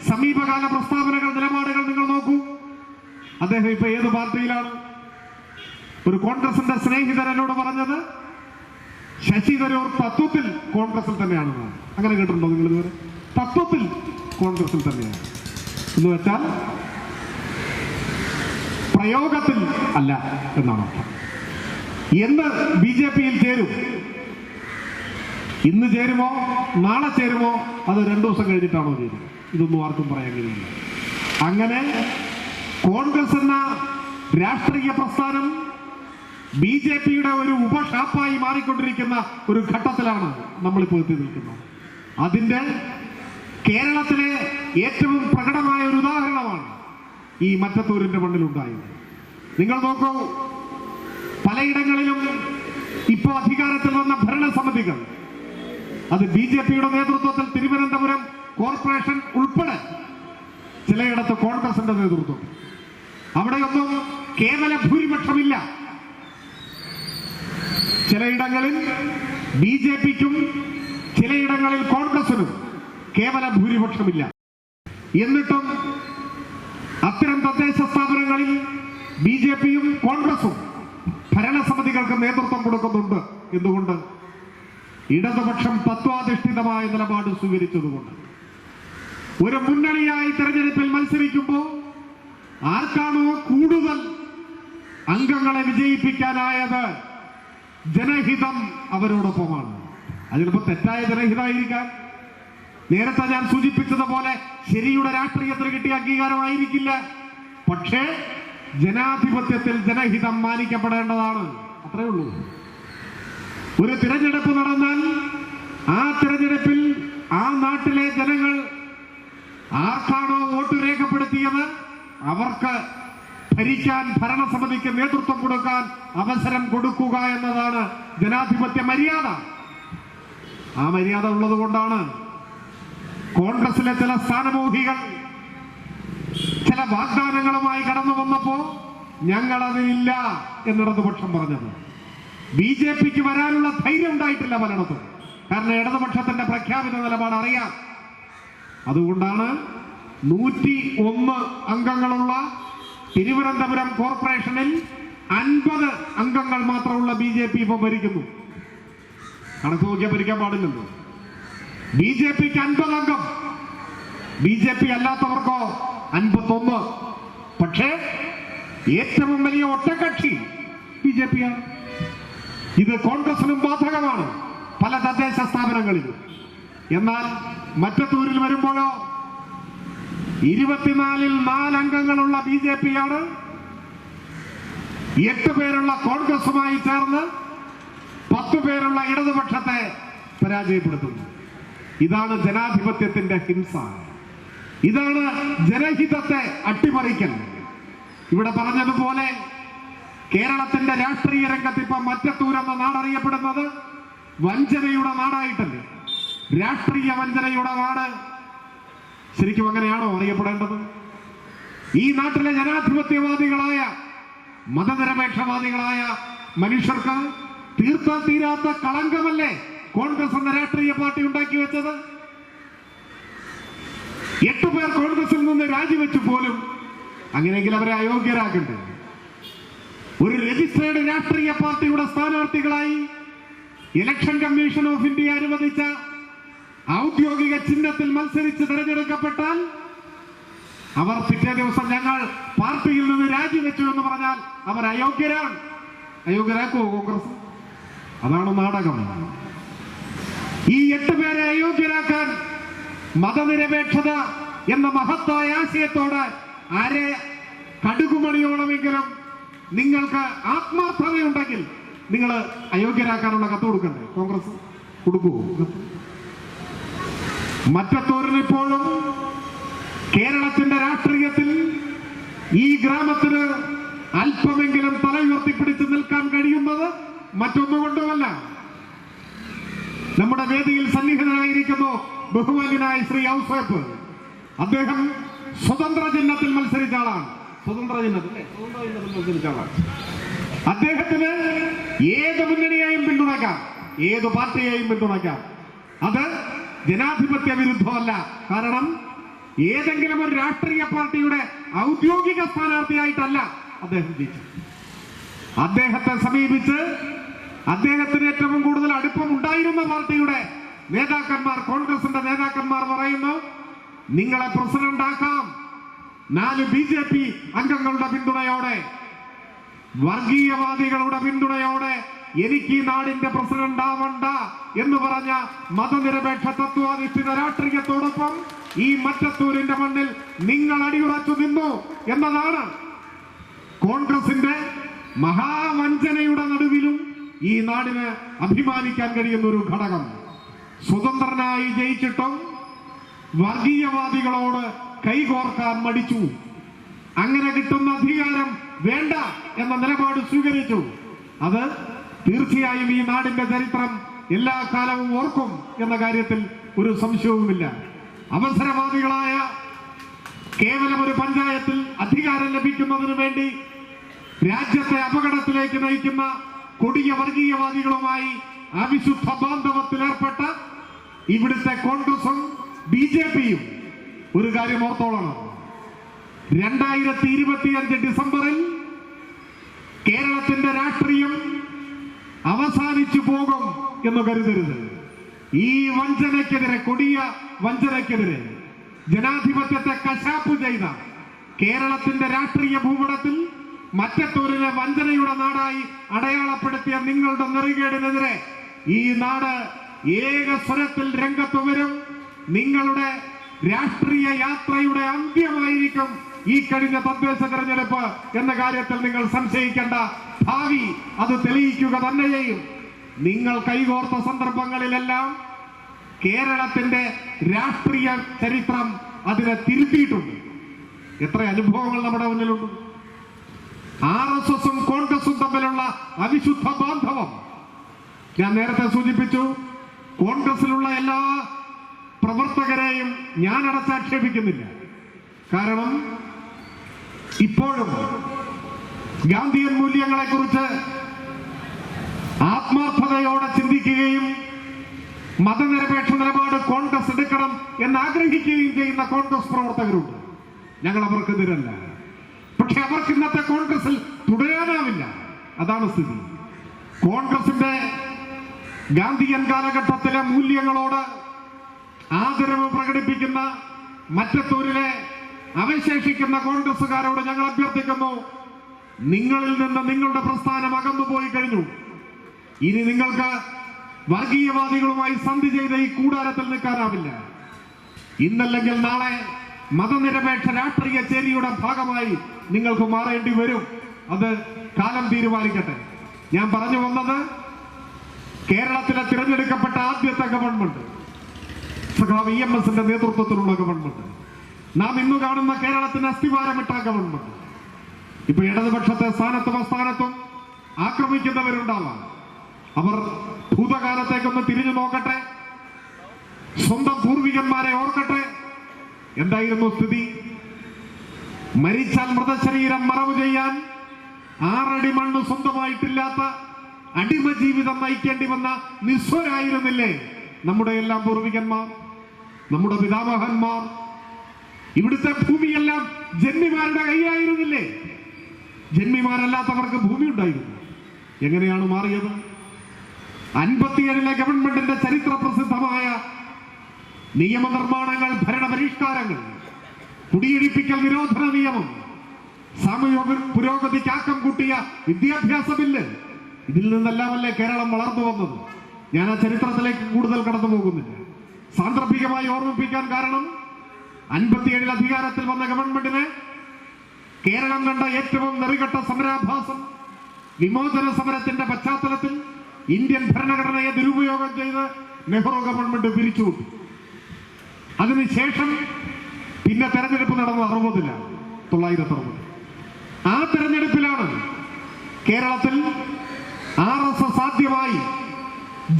സമീപകാല പ്രസ്താവനകൾ, നിലപാടുകൾ നിങ്ങൾ നോക്കൂ. അദ്ദേഹം ഇപ്പൊ ഏത് പാർട്ടിയിലാണ്? ഒരു കോൺഗ്രസിന്റെ സ്നേഹിതൻ എന്നോട് പറഞ്ഞത് ശശി തരൂർ തത്വത്തിൽ കോൺഗ്രസിൽ തന്നെയാണെന്നാണ്. അങ്ങനെ കേട്ടിട്ടുണ്ടോ നിങ്ങൾ ഇതുവരെ? തത്വത്തിൽ കോൺഗ്രസിൽ തന്നെയാണ് എന്ന് വെച്ചാൽ പ്രയോഗത്തിൽ അല്ല എന്നാണ് അർത്ഥം. എന്ന് BJPയിൽ ചേരും. ഇന്ന് ചേരുമോ നാളെ ചേരുമോ അത് 2 ദിവസം കഴിഞ്ഞിട്ടാണോ ചേരും? ഇതൊന്നും ആർക്കും പറയാൻ കഴിയില്ല. അങ്ങനെ കോൺഗ്രസ് എന്ന രാഷ്ട്രീയ പ്രസ്ഥാനം BJPയുടെ ഒരു ഉപഷാപ്പായി മാറിക്കൊണ്ടിരിക്കുന്ന ഒരു ഘട്ടത്തിലാണ് നമ്മളിപ്പോൾ എത്തി നിൽക്കുന്നത്. അതിന്റെ കേരളത്തിലെ ഏറ്റവും പ്രകടമായ ഒരു ഉദാഹരണമാണ് ഈ മറ്റത്തൂരിന്റെ മണ്ണിലുണ്ടായത്. നിങ്ങൾ നോക്കൂ, പലയിടങ്ങളിലും ഇപ്പോൾ അധികാരത്തിൽ വന്ന ഭരണസമിതികൾ അത് BJPയുടെ നേതൃത്വത്തിൽ, തിരുവനന്തപുരം കോർപ്പറേഷൻ ഉൾപ്പെടെ ചിലയിടത്ത് കോൺഗ്രസിന്റെ നേതൃത്വം, അവിടെയൊന്നും കേവല ഭൂരിപക്ഷമില്ല. ചിലയിടങ്ങളിൽ BJPക്കും ചിലയിടങ്ങളിൽ കോൺഗ്രസിനും കേവല ഭൂരിപക്ഷമില്ല. എന്നിട്ടും അത്തരം തദ്ദേശ സ്ഥാപനങ്ങളിൽ BJPയും കോൺഗ്രസും ഭരണസമിതികൾക്ക് നേതൃത്വം കൊടുക്കുന്നുണ്ട്. എന്തുകൊണ്ട്? ഇടതുപക്ഷം തത്വാധിഷ്ഠിതമായ നിലപാട് സ്വീകരിച്ചതുകൊണ്ട്. ഒരു മുന്നണിയായി തെരഞ്ഞെടുപ്പിൽ മത്സരിക്കുമ്പോൾ ആർക്കാണോ കൂടുതൽ അംഗങ്ങളെ വിജയിപ്പിക്കാനായത്, ജനഹിതം അവരോടൊപ്പമാണ്. അത് ചിലപ്പോൾ തെറ്റായ ജനഹിതമായിരിക്കാം. നേരത്തെ ഞാൻ സൂചിപ്പിച്ചതുപോലെ ശരിയുടെ രാഷ്ട്രീയത്തിന് കിട്ടിയ അംഗീകാരമായിരിക്കില്ല. പക്ഷേ ജനാധിപത്യത്തിൽ ജനഹിതം മാനിക്കപ്പെടേണ്ടതാണ്. അത്രേ ഉള്ളൂ. ഒരു തിരഞ്ഞെടുപ്പ് നടന്നാൽ ആ തിരഞ്ഞെടുപ്പിൽ ആ നാട്ടിലെ ജനങ്ങൾ ആർക്കാണോ വോട്ട് രേഖപ്പെടുത്തിയത് അവർക്ക് ഭരിക്കാൻ, ഭരണസമിതിക്ക് നേതൃത്വം കൊടുക്കാൻ അവസരം കൊടുക്കുക എന്നതാണ് ജനാധിപത്യ മര്യാദ. ആ മര്യാദ ഉള്ളത് കൊണ്ടാണ് കോൺഗ്രസിലെ ചില സ്ഥാനമോഹികൾ ചില വാഗ്ദാനങ്ങളുമായി കടന്നു വന്നപ്പോ ഞങ്ങളതിനില്ല എന്നിടതുപക്ഷം പറഞ്ഞത്. BJPക്ക് വരാനുള്ള ധൈര്യം ഉണ്ടായിട്ടില്ല പലയിടത്തും. കാരണം ഇടതുപക്ഷത്തിന്റെ പ്രഖ്യാപിത നിലപാട് അറിയാം. അതുകൊണ്ടാണ് 101 അംഗങ്ങളുള്ള തിരുവനന്തപുരം കോർപ്പറേഷനിൽ 50 അംഗങ്ങൾ മാത്രമുള്ള BJP ഇപ്പൊ ഭരിക്കുന്നു. കണക്ക് നോക്കിയാൽ ഭരിക്കാൻ പാടില്ലല്ലോ. BJPക്ക് 50 അംഗം, BJP അല്ലാത്തവർക്കോ 51. പക്ഷേ ഏറ്റവും വലിയ ഒറ്റക്കക്ഷി BJP ആണ്. ഇത് കോൺഗ്രസിനും ബാധകമാണ്. പല തദ്ദേശ സ്ഥാപനങ്ങളിലും. എന്നാൽ മറ്റത്തൂരിൽ വരുമ്പോഴോ 24-ൽ 4 അംഗങ്ങളുള്ള BJP ആണ് 8 പേരുള്ള കോൺഗ്രസുമായി ചേർന്ന് 10 പേരുള്ള ഇടതുപക്ഷത്തെ പരാജയപ്പെടുത്തുന്നു. ഇതാണ് ജനാധിപത്യത്തിന്റെ ഹിംസ. ഇതാണ് ജനഹിതത്തെ അട്ടിമറിക്കൽ. ഇവിടെ പറഞ്ഞതുപോലെ കേരളത്തിന്റെ രാഷ്ട്രീയ രംഗത്ത് ഇപ്പൊ മറ്റത്തൂർ എന്ന നാടറിയപ്പെടുന്നത് വഞ്ചനയുടെ നാടായിട്ടല്ലേ, രാഷ്ട്രീയ വഞ്ചനയുടെ നാട്. ശരിക്കും അങ്ങനെയാണോ അറിയപ്പെടേണ്ടത്? ഈ നാട്ടിലെ ജനാധിപത്യവാദികളായ മതനിരപേക്ഷവാദികളായ മനുഷ്യർക്ക് തീർത്താൻ തീരാത്ത കളങ്കമല്ലേ കോൺഗ്രസ് എന്ന രാഷ്ട്രീയ പാർട്ടി ഉണ്ടാക്കി വെച്ചത്? 8 പേർ കോൺഗ്രസിൽ നിന്ന് രാജിവെച്ചു പോലും. അങ്ങനെയെങ്കിൽ അവരെ അയോഗ്യരാക്കണ്ടേ? ഒരു രജിസ്ട്രേഡ് രാഷ്ട്രീയ പാർട്ടിയുടെ സ്ഥാനാർത്ഥികളായി ഇലക്ഷൻ കമ്മീഷൻ ഓഫ് ഇന്ത്യ അനുവദിച്ച ഔദ്യോഗിക ചിഹ്നത്തിൽ മത്സരിച്ച് തിരഞ്ഞെടുക്കപ്പെട്ടാൽ അവർ പിറ്റേ ദിവസം ഞങ്ങൾ പാർട്ടിയിൽ നിന്ന് രാജിവെച്ചു എന്ന് പറഞ്ഞാൽ അവർ അയോഗ്യരാണ്. അയോഗ്യരാക്കുമോ കോൺഗ്രസ്? അതാണ് നാടകം. ഈ 8 പേരെ അയോഗ്യരാക്കാൻ മതനിരപേക്ഷത എന്ന മഹത്തായ ആശയത്തോട് ആരെ കടുകുമണിയോളമെങ്കിലും നിങ്ങൾക്ക് ആത്മാർത്ഥതയുണ്ടെങ്കിൽ നിങ്ങൾ അയോഗ്യരാക്കാനുള്ള കത്ത് കൊടുക്കണ്ടേ? കോൺഗ്രസ് കൊടുക്കുമോ? മറ്റത്തൂരിന് ഇപ്പോഴും കേരളത്തിന്റെ രാഷ്ട്രീയത്തിൽ ഈ ഗ്രാമത്തിന് അല്പമെങ്കിലും തല ഉയർത്തിപ്പിടിച്ച് നിൽക്കാൻ കഴിയുന്നത് മറ്റൊന്നുകൊണ്ടുമല്ല. നമ്മുടെ വേദിയിൽ സന്നിഹിതനായിരിക്കുന്നു ബഹുമാന്യനായ ശ്രീ ഔസേപ്പ്. അദ്ദേഹം സ്വതന്ത്ര ചിഹ്നത്തിൽ മത്സരിച്ച ആളാണ്. സ്വതന്ത്ര ചിഹ്നത്തിൽ മത്സരിച്ച ആളാണ്. അദ്ദേഹത്തിന് ഏത് മുന്നണിയെയും പിന്തുണയ്ക്കാം, ഏത് പാർട്ടിയെയും പിന്തുണയ്ക്കാം. അത് ജനാധിപത്യ വിരുദ്ധമല്ല. കാരണം ഏതെങ്കിലും ഒരു രാഷ്ട്രീയ പാർട്ടിയുടെ ഔദ്യോഗിക സ്ഥാനാർത്ഥിയായിട്ടല്ല അദ്ദേഹം ജയിച്ചത്. അദ്ദേഹത്തെ സമീപിച്ച് അദ്ദേഹത്തിന് ഏറ്റവും കൂടുതൽ അടുപ്പം ഉണ്ടായിരുന്ന പാർട്ടിയുടെ നേതാക്കന്മാർ, കോൺഗ്രസിന്റെ നേതാക്കന്മാർ പറയുന്നു, നിങ്ങളെ പ്രസിഡന്റ് ആക്കാം 4 BJP അംഗങ്ങളുടെ പിന്തുണയോടെ, വർഗീയവാദികളുടെ പിന്തുണയോടെ എനിക്ക് ഈ നാടിന്റെ പ്രസിഡന്റ് ആവണ്ട എന്ന് പറഞ്ഞ മതനിരപേക്ഷ തത്വാധിഷ്ഠിത രാഷ്ട്രീയത്തോടൊപ്പം ഈ മറ്റത്തൂരിന്റെ മണ്ണിൽ നിങ്ങൾ അടിയുറച്ചു നിന്നു എന്നതാണ് കോൺഗ്രസിന്റെ മഹാവഞ്ചനയുടെ നടുവിലും ഈ നാടിന് അഭിമാനിക്കാൻ കഴിയുന്ന ഒരു ഘടകം. സ്വതന്ത്രനായി ജയിച്ചിട്ടും വർഗീയവാദികളോട് കൈകോർക്കാൻ മടിച്ചു. അങ്ങനെ കിട്ടുന്ന അധികാരം വേണ്ട എന്ന നിലപാട് സ്വീകരിച്ചു. അത് തീർച്ചയായും ഈ നാടിന്റെ ചരിത്രം എല്ലാ കാലവും ഓർക്കും എന്ന കാര്യത്തിൽ ഒരു സംശയവുമില്ല. അവസരവാദികളായ കേവലം ഒരു പഞ്ചായത്തിൽ അധികാരം ലഭിക്കുന്നതിന് വേണ്ടി രാജ്യത്തെ അപകടത്തിലേക്ക് നയിക്കുന്ന കൊടിയ വർഗീയവാദികളുമായി അവിശുദ്ധ ബാന്ധവത്തിൽ ഏർപ്പെട്ട ഇവിടുത്തെ കോൺഗ്രസും BJPയും ഒരു കാര്യം ഓർത്തോളണം. 2025 ഡിസംബറിൽ കേരളത്തിന്റെ രാഷ്ട്രീയം അവസാനിച്ചു പോകും എന്ന് കരുതരുത്. ഈ വഞ്ചനയ്ക്കെതിരെ, കൊടിയ വഞ്ചനയ്ക്കെതിരെ, ജനാധിപത്യത്തെ കശാപ്പ് ചെയ്ത കേരളത്തിന്റെ രാഷ്ട്രീയ ഭൂപടത്തിൽ മറ്റത്തൂരിലെ വഞ്ചനയുടെ നാടായി അടയാളപ്പെടുത്തിയ നിങ്ങളുടെ നെറികേടിനെതിരെ ഈ നാട് ഏക സ്വരത്തിൽ രംഗത്ത് വരും. നിങ്ങളുടെ രാഷ്ട്രീയ യാത്രയുടെ അന്ത്യമായിരിക്കും ഈ കഴിഞ്ഞ തദ്ദേശ തെരഞ്ഞെടുപ്പ് എന്ന കാര്യത്തിൽ നിങ്ങൾ സംശയിക്കേണ്ട. ഭാവി അത് തെളിയിക്കുക തന്നെ ചെയ്യും. നിങ്ങൾ കൈകോർത്ത സന്ദർഭങ്ങളിലെല്ലാം കേരളത്തിന്റെ രാഷ്ട്രീയ ചരിത്രം അതിനെ തിരുത്തിയിട്ടുണ്ട്. എത്ര അനുഭവങ്ങൾ നമ്മുടെ മുന്നിലുണ്ട്. RSSും കോൺഗ്രസും തമ്മിലുള്ള അവിശുദ്ധ ബാന്ധവം ഞാൻ നേരത്തെ സൂചിപ്പിച്ചു. കോൺഗ്രസിലുള്ള എല്ലാ പ്രവർത്തകരെയും ഞാൻ അടച്ചാക്ഷേപിക്കുന്നില്ല. കാരണം ഇപ്പോഴും ഗാന്ധിയൻ മൂല്യങ്ങളെ കുറിച്ച് ആത്മാർത്ഥതയോടെ ചിന്തിക്കുകയും മതനിരപേക്ഷ നിലപാട് കോൺഗ്രസ് എടുക്കണം എന്ന് ആഗ്രഹിക്കുകയും ചെയ്യുന്ന കോൺഗ്രസ് പ്രവർത്തകരുണ്ട്. ഞങ്ങൾ അവർക്കെതിരല്ല. പക്ഷെ അവർക്ക് ഇന്നത്തെ കോൺഗ്രസിൽ തുടരാനാവില്ല. അതാണ് സ്ഥിതി. കോൺഗ്രസിന്റെ ഗാന്ധിയൻ കാലഘട്ടത്തിലെ മൂല്യങ്ങളോട് ആദരവ് പ്രകടിപ്പിക്കുന്ന മറ്റത്തൂരിലെ അവശേഷിക്കുന്ന കോൺഗ്രസുകാരോട് ഞങ്ങൾ അഭ്യർത്ഥിക്കുന്നു, നിങ്ങളിൽ നിന്ന് നിങ്ങളുടെ പ്രസ്ഥാനം അകന്നുപോയി കഴിഞ്ഞു. ഇനി നിങ്ങൾക്ക് വർഗീയവാദികളുമായി സന്ധി ചെയ്ത ഈ കൂടാരത്തിൽ നിൽക്കാനാവില്ല. ഇന്നല്ലെങ്കിൽ നാളെ മതനിരപേക്ഷ രാഷ്ട്രീയ ചേരിയുടെ ഭാഗമായി നിങ്ങൾക്ക് മാറേണ്ടി വരും. അത് കാലം തീരുമാനിക്കട്ടെ. ഞാൻ പറഞ്ഞു വന്നത്, കേരളത്തിലെ തിരഞ്ഞെടുക്കപ്പെട്ട ആദ്യത്തെ ഗവൺമെന്റ് സഖാവ് EMSന്റെ നേതൃത്വത്തിലുള്ള ഗവൺമെന്റ്, നാം ഇന്ന് കാണുന്ന കേരളത്തിന് അസ്ഥിവാരമിട്ട ഗവൺമെന്റ്. ഇപ്പൊ ഇടതുപക്ഷത്തെ സ്ഥാനത്തും അസ്ഥാനത്തും ആക്രമിക്കുന്നവരുണ്ടാവാം. അവർ ഭൂതകാലത്തേക്കൊന്ന് തിരിഞ്ഞു നോക്കട്ടെ, സ്വന്തം പൂർവികന്മാരെ ഓർക്കട്ടെ. എന്തായിരുന്നു സ്ഥിതി? മരിച്ചാൽ മൃതശരീരം മറവ് ചെയ്യാൻ 6 അടി മണ്ണ് സ്വന്തമായിട്ടില്ലാത്ത അടിമ ജീവിതം നയിക്കേണ്ടി വന്ന നിസ്വരായിരുന്നില്ലേ നമ്മുടെ എല്ലാം പൂർവികന്മാർ, നമ്മുടെ പിതാമഹന്മാർ? ഇവിടുത്തെ ഭൂമിയെല്ലാം ജന്മിമാരുടെ കൈയായിരുന്നില്ലേ? ജന്മിമാരല്ലാത്തവർക്ക് ഭൂമി ഉണ്ടായിരുന്നു. എങ്ങനെയാണ് മാറിയത്? 57 ഗവൺമെന്റിന്റെ ചരിത്ര പ്രസിദ്ധമായ നിയമനിർമ്മാണങ്ങൾ, ഭരണപരിഷ്കാരങ്ങൾ, കുടിയൊഴിപ്പിക്കൽ നിരോധന നിയമം, സാമൂഹ്യ പുരോഗതിക്ക് ആക്കം കൂട്ടിയ വിദ്യാഭ്യാസ ബില്ല്, ഇതിൽ നിന്നെല്ലാമല്ലേ കേരളം വളർന്നു വന്നത്? ഞാൻ ആ ചരിത്രത്തിലേക്ക് കൂടുതൽ കടന്നു പോകുന്നില്ല. സാന്ദർഭികമായി ഓർമ്മിപ്പിക്കാൻ കാരണം, 57 അധികാരത്തിൽ വന്ന ഗവൺമെന്റിന് കേരളം കണ്ട ഏറ്റവും നെറികെട്ട സമരാഭാസം വിമോചന സമരത്തിന്റെ പശ്ചാത്തലത്തിൽ ഇന്ത്യൻ ഭരണഘടനയെ ദുരുപയോഗം ചെയ്ത് നെഹ്റു ഗവൺമെന്റ് പിരിച്ചുവിട്ടു. അതിനുശേഷം പിന്നെ തെരഞ്ഞെടുപ്പ് നടന്നത് 1960. ആ തെരഞ്ഞെടുപ്പിലാണ് കേരളത്തിൽ RSS ആദ്യമായി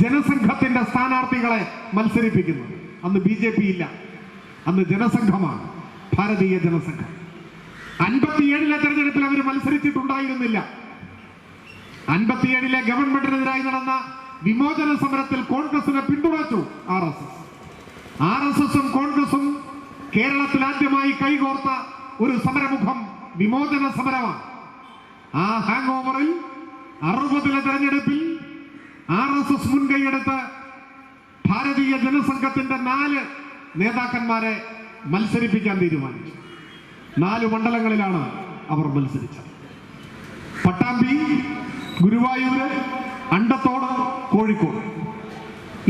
ജനസംഘത്തിന്റെ സ്ഥാനാർത്ഥികളെ മത്സരിപ്പിക്കുന്നത്. അന്ന് BJP ഇല്ല, അന്ന് ജനസംഘമാണ്, ഭാരതീയ ജനസംഘം. 57 തെരഞ്ഞെടുപ്പിൽ അവർ മത്സരിച്ചിട്ടുണ്ടായിരുന്നില്ല. 57 ഗവൺമെന്റിനെതിരായി നടന്ന വിമോചന സമരത്തിൽ കോൺഗ്രസിനെ പിന്തുണച്ചു RSSും കോൺഗ്രസും കേരളത്തിൽ ആദ്യമായി കൈകോർത്ത ഒരു സമരമുഖം വിമോചന സമരമാണ്. ആ ഹാങ് ഓവറിൽ 60 തെരഞ്ഞെടുപ്പിൽ RSS മുൻകൈയെടുത്ത് ഭാരതീയ ജനസംഘത്തിന്റെ 4 നേതാക്കന്മാരെ മത്സരിപ്പിക്കാൻ തീരുമാനിച്ചു. 4 മണ്ഡലങ്ങളിലാണ് അവർ മത്സരിച്ചത്. പട്ടാമ്പി, ഗുരുവായൂര്, അണ്ടത്തോട്, കോഴിക്കോട്.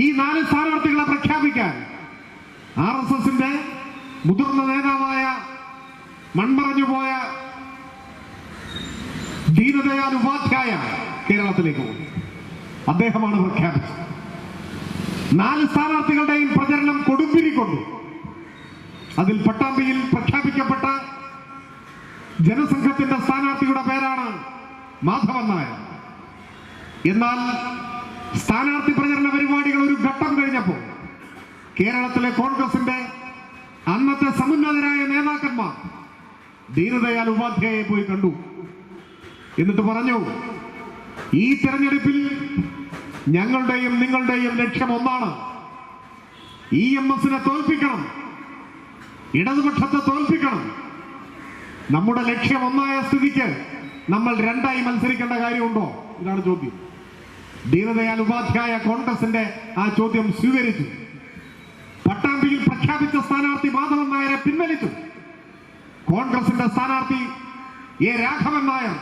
ഈ 4 സ്ഥാനാർത്ഥികളെ പ്രഖ്യാപിക്കാൻ RSSന്റെ മുതിർന്ന നേതാവായ മൺമറഞ്ഞുപോയ ദീനദയാൽ ഉപാധ്യായ കേരളത്തിലേക്ക് പോയി. അദ്ദേഹമാണ് പ്രഖ്യാപിച്ചത്. 4 സ്ഥാനാർത്ഥികളുടെയും പ്രചരണം കൊടുമ്പിരി കൊണ്ടു. അതിൽ പട്ടാമ്പിയിൽ പ്രഖ്യാപിക്കപ്പെട്ട ജനസംഘത്തിന്റെ സ്ഥാനാർത്ഥിയുടെ പേരാണ് മാധവൻ നായർ. എന്നാൽ സ്ഥാനാർത്ഥി പ്രചരണ പരിപാടികൾ ഒരു ഘട്ടം കഴിഞ്ഞപ്പോൾ കേരളത്തിലെ കോൺഗ്രസിന്റെ അന്നത്തെ സമുന്നതരായ നേതാക്കന്മാർ ദീനദയാൽ ഉപാധ്യായയെ പോയി കണ്ടു. എന്നിട്ട് പറഞ്ഞു, ഈ തെരഞ്ഞെടുപ്പിൽ ഞങ്ങളുടെയും നിങ്ങളുടെയും ലക്ഷ്യം ഒന്നാണ്. EMSനെ തോൽപ്പിക്കണം, ഇടതുപക്ഷത്തെ തോൽപ്പിക്കണം. നമ്മുടെ ലക്ഷ്യം ഒന്നായ സ്ഥിതിക്ക് നമ്മൾ 2ആയി മത്സരിക്കേണ്ട കാര്യമുണ്ടോ? ഇതാണ് ചോദ്യം. ദീനദയാൽ ഉപാധ്യായ കോൺഗ്രസിന്റെ ആ ചോദ്യം സ്വീകരിച്ചു. പട്ടാമ്പിയിൽ പ്രഖ്യാപിച്ച സ്ഥാനാർത്ഥി മാധവൻ നായരെ പിൻവലിച്ചു. കോൺഗ്രസിന്റെ സ്ഥാനാർത്ഥി A. രാഘവൻ നായർ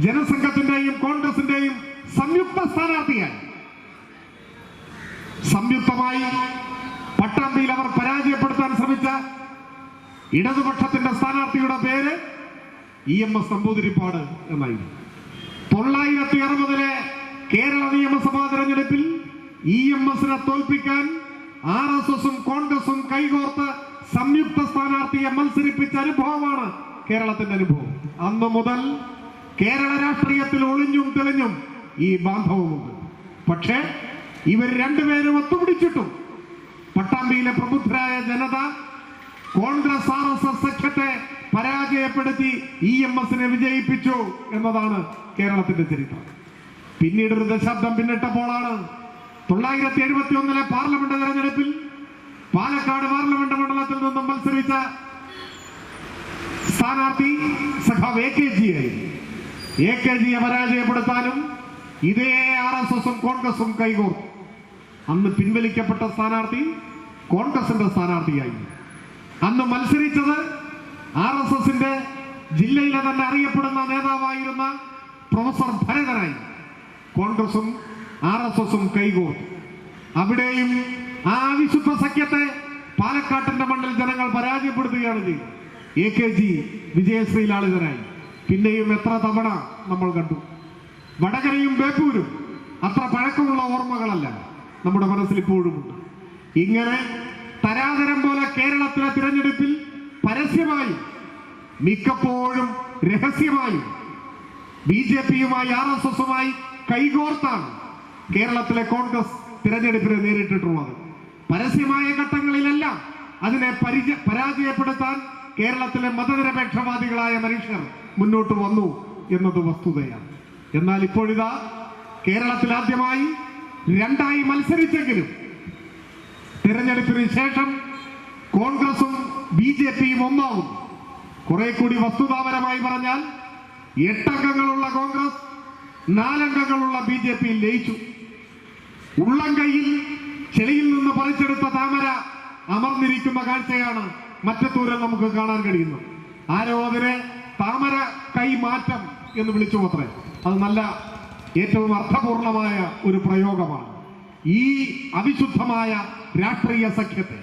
ജനസംഘത്തിന്റെയും കോൺഗ്രസിന്റെയും സംയുക്ത സ്ഥാനാർത്ഥിയായി. സംയുക്തമായി പട്ടാമ്പിയിൽ അവർ പരാജയപ്പെടുത്താൻ ശ്രമിച്ച ഇടതുപക്ഷത്തിന്റെ സ്ഥാനാർത്ഥിയുടെ പേര് EMS നമ്പൂതിരിപ്പാട് എന്നായിരുന്നു. 960 കേരള നിയമസഭാ തെരഞ്ഞെടുപ്പിൽ EMSനെ തോൽപ്പിക്കാൻ RSSും കോൺഗ്രസും കൈകോർത്ത് സംയുക്ത സ്ഥാനാർത്ഥിയെ മത്സരിപ്പിച്ച അനുഭവമാണ് കേരളത്തിന്റെ അനുഭവം. അന്നു മുതൽ കേരള രാഷ്ട്രീയത്തിൽ ഒളിഞ്ഞും തെളിഞ്ഞും ഈ ബാന്ധവമുണ്ട്. പക്ഷേ ഇവർ രണ്ടുപേരും ഒത്തുപിടിച്ചിട്ടും പട്ടാമ്പിയിലെ പ്രബുദ്ധരായ ജനത കോൺഗ്രസ് RSS സഖ്യത്തെ പരാജയപ്പെടുത്തി EMSനെ വിജയിപ്പിച്ചു എന്നതാണ് കേരളത്തിന്റെ ചരിത്രം. പിന്നീട് ഒരു ദശാബ്ദം പിന്നിട്ടപ്പോഴാണ് 971 പാർലമെന്റ് തെരഞ്ഞെടുപ്പിൽ പാലക്കാട് പാർലമെന്റ് മണ്ഡലത്തിൽ നിന്നും മത്സരിച്ച സ്ഥാനാർത്ഥി സഖാവ് AKG ആയിരുന്നു. AKGയെ പരാജയപ്പെടുത്താനും ഇതേ RSSും കോൺഗ്രസും കൈകോർത്തു. അന്ന് പിൻവലിക്കപ്പെട്ട സ്ഥാനാർത്ഥി കോൺഗ്രസിന്റെ സ്ഥാനാർത്ഥിയായി. അന്ന് മത്സരിച്ചത് RSSന്റെ ജില്ലയിലെ തന്നെ അറിയപ്പെടുന്ന നേതാവായിരുന്ന പ്രൊഫസർ ഭരതനായി. കോൺഗ്രസും RSSും കൈകോർത്തു. അവിടെയും ആ വിശുദ്ധ സഖ്യത്തെ പാലക്കാട്ടിന്റെ മണ്ണിൽ ജനങ്ങൾ പരാജയപ്പെടുത്തുകയാണ് ചെയ്തത്. AKG വിജയശ്രീലാളിതനായി. പിന്നെയും എത്ര തവണ നമ്മൾ കണ്ടു. വടകരയും ബേപ്പൂരും അത്ര പഴക്കമുള്ള ഓർമ്മകളല്ല, നമ്മുടെ മനസ്സിൽ ഇപ്പോഴുമുണ്ട്. ഇങ്ങനെ തരാതരം പോലെ കേരളത്തിലെ തിരഞ്ഞെടുപ്പിൽ പരസ്യമായും മിക്കപ്പോഴും രഹസ്യമായും BJPയുമായി RSSുമായി കൈകോർത്താണ് കേരളത്തിലെ കോൺഗ്രസ് തിരഞ്ഞെടുപ്പിനെ നേരിട്ടിട്ടുള്ളത്. പരസ്യമായ ഘട്ടങ്ങളിലെല്ലാം അതിനെ പരാജയപ്പെടുത്താൻ കേരളത്തിലെ മതനിരപേക്ഷവാദികളായ മനുഷ്യർ മുന്നോട്ട് വന്നു എന്നത് വസ്തുതയാണ്. എന്നാൽ ഇപ്പോഴിതാ കേരളത്തിൽ ആദ്യമായി രണ്ടായി മത്സരിച്ചെങ്കിലും തിരഞ്ഞെടുപ്പിന് ശേഷം കോൺഗ്രസും BJPയും ഒന്നാവും. കുറെ കൂടി വസ്തുതാപരമായി പറഞ്ഞാൽ 8 അംഗങ്ങളുള്ള കോൺഗ്രസ് 4 അംഗങ്ങളുള്ള BJPയിൽ ലയിച്ചു. ഉള്ളം കൈയിൽ ചെളിയിൽ നിന്ന് പറിച്ചെടുത്ത താമര അമർന്നിരിക്കുന്ന കാഴ്ചയാണ് മറ്റത്തൂരിൽ നമുക്ക് കാണാൻ കഴിയുന്നത്. ആരോ അതിനെ താമര കൈ മാറ്റം എന്ന് വിളിച്ചു അത്രേ. അത് നല്ല ഏറ്റവും അർത്ഥപൂർണമായ ഒരു പ്രയോഗമാണ്. ഈ അവിശുദ്ധമായ രാഷ്ട്രീയ സഖ്യത്തെ,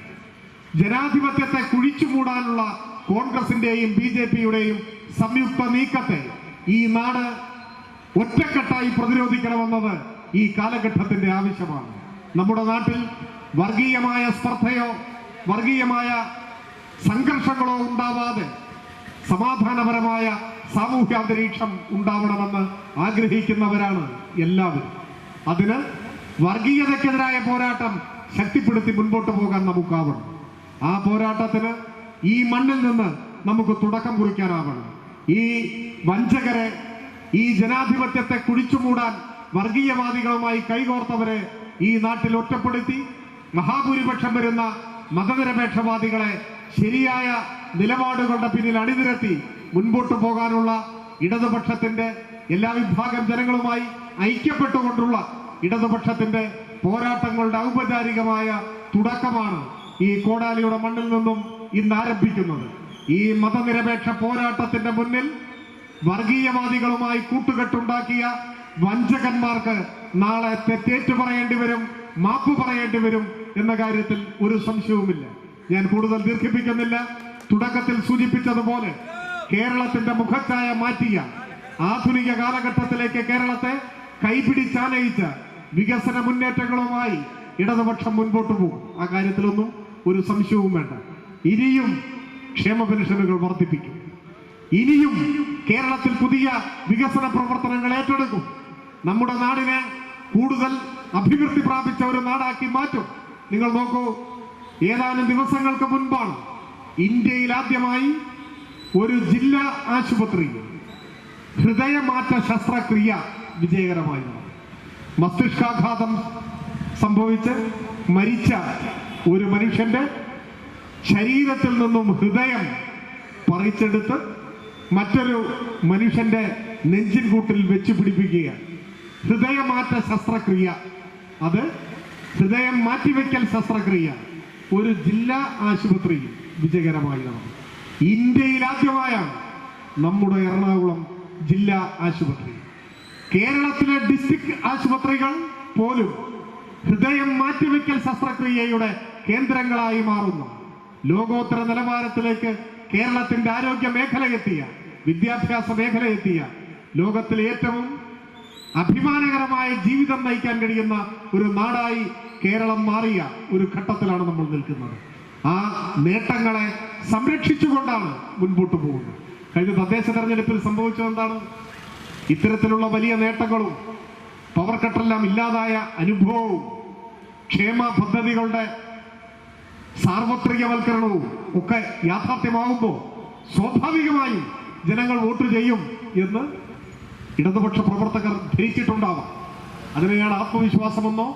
ജനാധിപത്യത്തെ കുഴിച്ചു മൂടാനുള്ള കോൺഗ്രസിന്റെയും BJPയുടെയും സംയുക്ത നീക്കത്തെ ഈ നാട് ഒറ്റക്കെട്ടായി പ്രതിരോധിക്കണമെന്നത് ഈ കാലഘട്ടത്തിന്റെ ആവശ്യമാണ്. നമ്മുടെ നാട്ടിൽ വർഗീയമായ സ്പർദ്ധയോ വർഗീയമായ സംഘർഷങ്ങളോ ഉണ്ടാവാതെ സമാധാനപരമായ സാമൂഹ്യ അന്തരീക്ഷം ഉണ്ടാവണമെന്ന് ആഗ്രഹിക്കുന്നവരാണ് എല്ലാവരും. അതിന് വർഗീയതയ്ക്കെതിരായ പോരാട്ടം ശക്തിപ്പെടുത്തി മുൻപോട്ട് പോകാൻ നമുക്കാവണം. ആ പോരാട്ടത്തിന് ഈ മണ്ണിൽ നിന്ന് നമുക്ക് തുടക്കം കുറിക്കാനാവണം. ഈ വഞ്ചകരെ, ഈ ജനാധിപത്യത്തെ കുഴിച്ചുമൂടാൻ വർഗീയവാദികളുമായി കൈകോർത്തവരെ ഈ നാട്ടിൽ ഒറ്റപ്പെടുത്തി മഹാഭൂരിപക്ഷം വരുന്ന മതനിരപേക്ഷവാദികളെ ശരിയായ നിലപാടുകളുടെ പിന്നിൽ അണിനിരത്തി മുൻപോട്ട് പോകാനുള്ള ഇടതുപക്ഷത്തിന്റെ എല്ലാ വിഭാഗം ജനങ്ങളുമായി ഐക്യപ്പെട്ടുകൊണ്ടുള്ള ഇടതുപക്ഷത്തിന്റെ പോരാട്ടങ്ങളുടെ ഔപചാരികമായ തുടക്കമാണ് ഈ കോടാലിയുടെ മണ്ണിൽ നിന്നും ഇന്ന് ആരംഭിക്കുന്നത്. ഈ മതനിരപേക്ഷ പോരാട്ടത്തിന്റെ മുന്നിൽ വർഗീയവാദികളുമായി കൂട്ടുകെട്ടുണ്ടാക്കിയ വഞ്ചകന്മാർക്ക് നാളെ തെറ്റേറ്റു പറയേണ്ടി വരും, മാപ്പ് പറയേണ്ടി വരും എന്ന കാര്യത്തിൽ ഒരു സംശയവുമില്ല. ഞാൻ കൂടുതൽ ദീർഘിപ്പിക്കുന്നില്ല. തുടക്കത്തിൽ സൂചിപ്പിച്ചതുപോലെ കേരളത്തിന്റെ മുഖച്ഛായ മാറ്റിയ ആധുനിക കാലഘട്ടത്തിലേക്ക് കേരളത്തെ കൈപിടിച്ചാനയിച്ച വികസന മുന്നേറ്റങ്ങളുമായി ഇടതുപക്ഷം മുൻപോട്ട് പോകും. ആ കാര്യത്തിലൊന്നും ഒരു സംശയവും വേണ്ട. ഇനിയും ക്ഷേമ പെൻഷനുകൾ വർദ്ധിപ്പിക്കും. ഇനിയും കേരളത്തിൽ പുതിയ വികസന പ്രവർത്തനങ്ങൾ ഏറ്റെടുക്കും. നമ്മുടെ നാടിനെ കൂടുതൽ അഭിവൃദ്ധി പ്രാപിച്ച ഒരു നാടാക്കി മാറ്റും. നിങ്ങൾ നോക്കൂ, ഏതാനും ദിവസങ്ങൾക്ക് മുൻപാണ് ഇന്ത്യയിൽ ആദ്യമായി ഒരു ജില്ലാ ആശുപത്രി ഹൃദയമാറ്റ ശസ്ത്രക്രിയ വിജയകരമായി. മസ്തിഷ്കാഘാതം സംഭവിച്ച് മരിച്ച ഒരു മനുഷ്യന്റെ ശരീരത്തിൽ നിന്നും ഹൃദയം പറിച്ചെടുത്ത് മറ്റൊരു മനുഷ്യന്റെ നെഞ്ചിൻ കൂട്ടിൽ വെച്ച് പിടിപ്പിക്കുക. ഹൃദയമാറ്റ ശസ്ത്രക്രിയ, അത് ഹൃദയം മാറ്റിവെക്കൽ ശസ്ത്രക്രിയ ഒരു ജില്ലാ ആശുപത്രിയിൽ വിജയകരമായി നടന്നു. ഇന്ത്യയിൽ ആദ്യമായാണ് നമ്മുടെ എറണാകുളം ജില്ലാ ആശുപത്രി. കേരളത്തിലെ ഡിസ്ട്രിക്ട് ആശുപത്രികൾ പോലും ഹൃദയം മാറ്റിവെക്കൽ ശസ്ത്രക്രിയയുടെ കേന്ദ്രങ്ങളായി മാറുന്നു. ലോകോത്തര നിലവാരത്തിലേക്ക് കേരളത്തിന്റെ ആരോഗ്യ മേഖലയെത്തിയ, വിദ്യാഭ്യാസ മേഖലയെത്തിയ, ലോകത്തിലെ ഏറ്റവും അഭിമാനകരമായ ജീവിതം നയിക്കാൻ കഴിയുന്ന ഒരു നാടായി കേരളം മാറിയ ഒരു ഘട്ടത്തിലാണ് നമ്മൾ നിൽക്കുന്നത്. ആ നേട്ടങ്ങളെ സംരക്ഷിച്ചുകൊണ്ടാണ് മുൻപോട്ട് പോകുന്നത്. കഴിഞ്ഞ തദ്ദേശ തെരഞ്ഞെടുപ്പിൽ സംഭവിച്ചത് എന്താണ്? ഇത്തരത്തിലുള്ള വലിയ നേട്ടങ്ങളും പവർ കട്ടെല്ലാം ഇല്ലാതായ അനുഭവവും ക്ഷേമ പദ്ധതികളുടെ സാർവത്രികവൽക്കരണവും ഒക്കെ യാഥാർത്ഥ്യമാവുമ്പോൾ സ്വാഭാവികമായും ജനങ്ങൾ വോട്ട് ചെയ്യും എന്ന് ഇടതുപക്ഷ പ്രവർത്തകർ ധരിച്ചിട്ടുണ്ടാവാം. അതിനെയാണ് ആത്മവിശ്വാസമെന്നോ